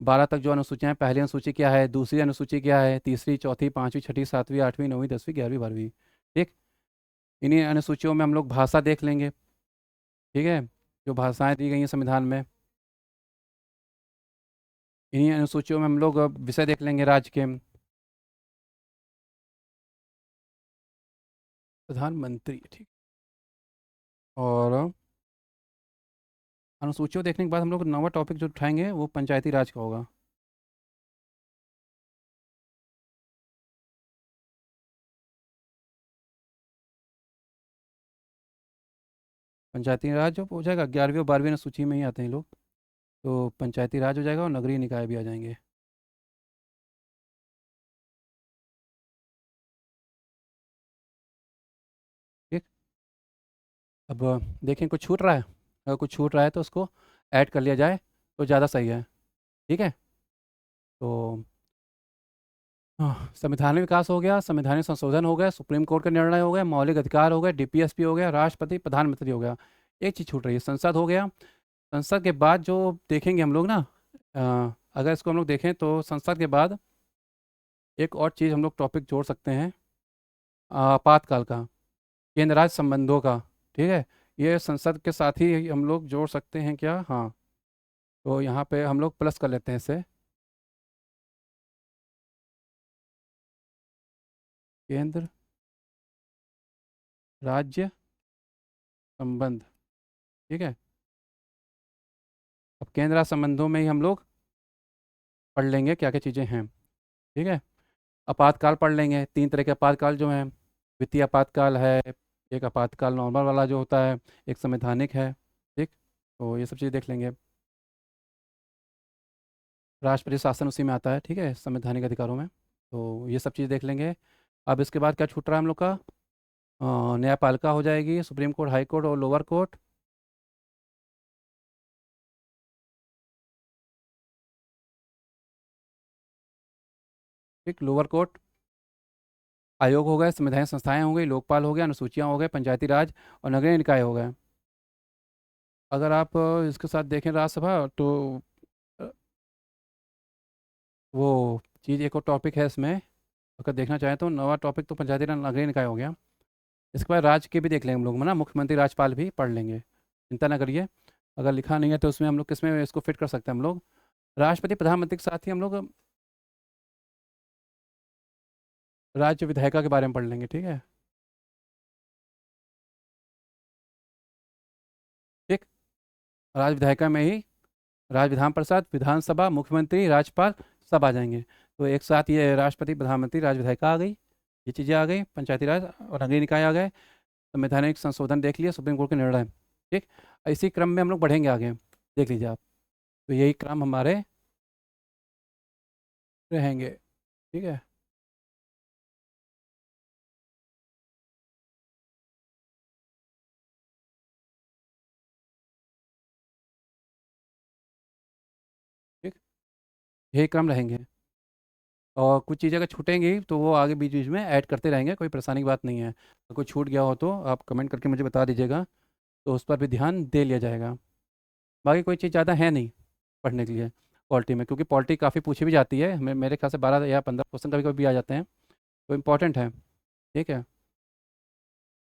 Speaker 1: 12 तक जो अनुसूचियाँ हैं, पहली अनुसूची क्या है, दूसरी अनुसूची क्या है, तीसरी, चौथी, पाँचवीं, छठी, सातवीं, आठवीं, नौवीं, 10वीं, 11वीं, 12वीं। ठीक, इन्हीं अनुसूचियों में हम लोग भाषा देख लेंगे। ठीक है, जो भाषाएं दी गई हैं संविधान में, इन्हीं अनुसूचियों में हम लोग विषय देख लेंगे राज्य के। प्रधानमंत्री, ठीक। और अनुसूचियों देखने के बाद हम लोग नवा टॉपिक जो उठाएंगे वो पंचायती राज का होगा। पंचायती राज जो हो जाएगा, 11वीं और 12वीं अनुसूची में ही आते हैं लोग, तो पंचायती राज हो जाएगा और नगरीय निकाय भी आ जाएंगे। ठीक, अब देखें कुछ छूट रहा है, अगर कुछ छूट रहा है तो उसको ऐड कर लिया जाए तो ज़्यादा सही है। ठीक है, तो हाँ, संवैधानिक विकास हो गया, संवैधानिक संशोधन हो गया, सुप्रीम कोर्ट का निर्णय हो गया, मौलिक अधिकार हो गए, डीपीएसपी हो गया, राष्ट्रपति प्रधानमंत्री हो गया। एक चीज़ छूट रही है, संसद हो गया। संसद के बाद जो देखेंगे हम लोग ना, अगर इसको हम लोग देखें तो संसद के बाद एक और चीज़ हम लोग टॉपिक जोड़ सकते हैं, आपातकाल का, केंद्र राज्य संबंधों का। ठीक है, ये संसद के साथ ही हम लोग जोड़ सकते हैं क्या? हाँ, तो यहाँ पे हम लोग प्लस कर लेते हैं इसे, केंद्र राज्य संबंध। ठीक है, अब केंद्र राज्य संबंधों में ही हम लोग पढ़ लेंगे क्या क्या चीज़ें हैं। ठीक है, आपातकाल पढ़ लेंगे, 3 तरह के आपातकाल जो हैं, वित्तीय आपातकाल है, एक आपातकाल नॉर्मल वाला जो होता है, एक संवैधानिक है। ठीक, तो ये सब चीज़ देख लेंगे। राष्ट्रपति शासन उसी में आता है, ठीक है, संवैधानिक अधिकारों में, तो ये सब चीज़ देख लेंगे। अब इसके बाद क्या छूट रहा है हम लोग का? न्यायपालिका हो जाएगी, सुप्रीम कोर्ट, हाई कोर्ट और लोअर कोर्ट। ठीक, लोअर कोर्ट, आयोग हो गए, संवैधानिक संस्थाएं हो गई, लोकपाल हो गया, अनुसूचियाँ हो गए, पंचायती राज और नगरीय निकाय हो गए। अगर आप इसके साथ देखें राज्यसभा तो अ, वो चीज़ एक और टॉपिक है इसमें, अगर देखना चाहें तो नवा टॉपिक तो पंचायती राज नगरीय निकाय हो गया। इसके बाद राज्य के भी देख लेंगे हम लोग, है ना, मुख्यमंत्री राज्यपाल भी पढ़ लेंगे, चिंता ना करिए। अगर लिखा नहीं है तो उसमें हम लोग किस में इसको फिट कर सकते हैं हम लोग? राष्ट्रपति प्रधानमंत्री के साथ ही हम लोग राज्य विधायिका के बारे में पढ़ लेंगे। ठीक है, ठीक, राज्य विधायिका में ही राज्य विधान परिषद, विधानसभा, मुख्यमंत्री, राज्यपाल सब आ जाएंगे। तो एक साथ ये राष्ट्रपति प्रधानमंत्री राज्य विधायिका आ गई, ये चीज़ें आ गई, पंचायती राज और नगरीय निकाय आ गए, संवैधानिक संशोधन देख लिया, सुप्रीम कोर्ट के निर्णय। ठीक, इसी क्रम में हम लोग बढ़ेंगे आगे, देख लीजिए आप, तो यही क्रम हमारे रहेंगे। ठीक है, ठीक, यही क्रम रहेंगे, और कुछ चीज़ें अगर छूटेंगी तो वो आगे बीच बीच में ऐड करते रहेंगे, कोई परेशानी की बात नहीं है। अगर कोई छूट गया हो तो आप कमेंट करके मुझे बता दीजिएगा, तो उस पर भी ध्यान दे लिया जाएगा। बाकी कोई चीज़ ज़्यादा है नहीं पढ़ने के लिए पॉलिटी में, क्योंकि पॉलिटी काफ़ी पूछी भी जाती है, मेरे ख्याल से 12 या 15 क्वेश्चन कभी कभी भी आ जाते हैं, तो इम्पॉर्टेंट है। ठीक है,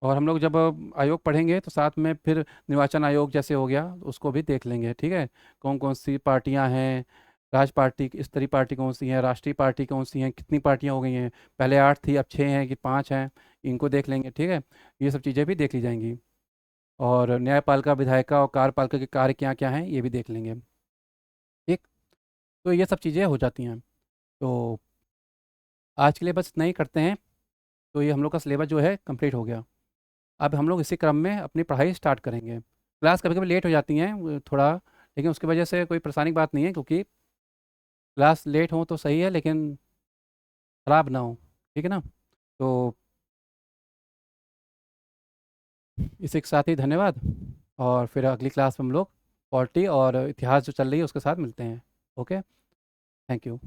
Speaker 1: और हम लोग जब आयोग पढ़ेंगे तो साथ में फिर निर्वाचन आयोग जैसे हो गया उसको भी देख लेंगे। ठीक है, कौन कौन सी पार्टियां हैं, राज पार्टी, स्तरीय पार्टी कौन सी है, राष्ट्रीय पार्टी कौन सी हैं, कितनी पार्टियां हो गई हैं, पहले 8 थी अब 6 हैं कि 5 हैं, इनको देख लेंगे। ठीक है, ये सब चीज़ें भी देख ली जाएंगी, और न्यायपालिका, विधायिका और कार्यपालिका के कार्य क्या क्या हैं ये भी देख लेंगे। ठीक, तो ये सब चीज़ें हो जाती हैं। तो आज के लिए बस इतना ही करते हैं, तो ये हम लोग का सिलेबस जो है कंप्लीट हो गया। अब हम लोग इसी क्रम में अपनी पढ़ाई स्टार्ट करेंगे। क्लास कभी कभी लेट हो जाती हैं थोड़ा, लेकिन उसकी वजह से कोई परेशानी की बात नहीं है, क्योंकि क्लास लेट हो तो सही है लेकिन ख़राब ना हो। ठीक है ना, तो इसी के साथ ही धन्यवाद, और फिर अगली क्लास में हम लोग पॉलिटी और इतिहास जो चल रही है उसके साथ मिलते हैं। Okay, thank you.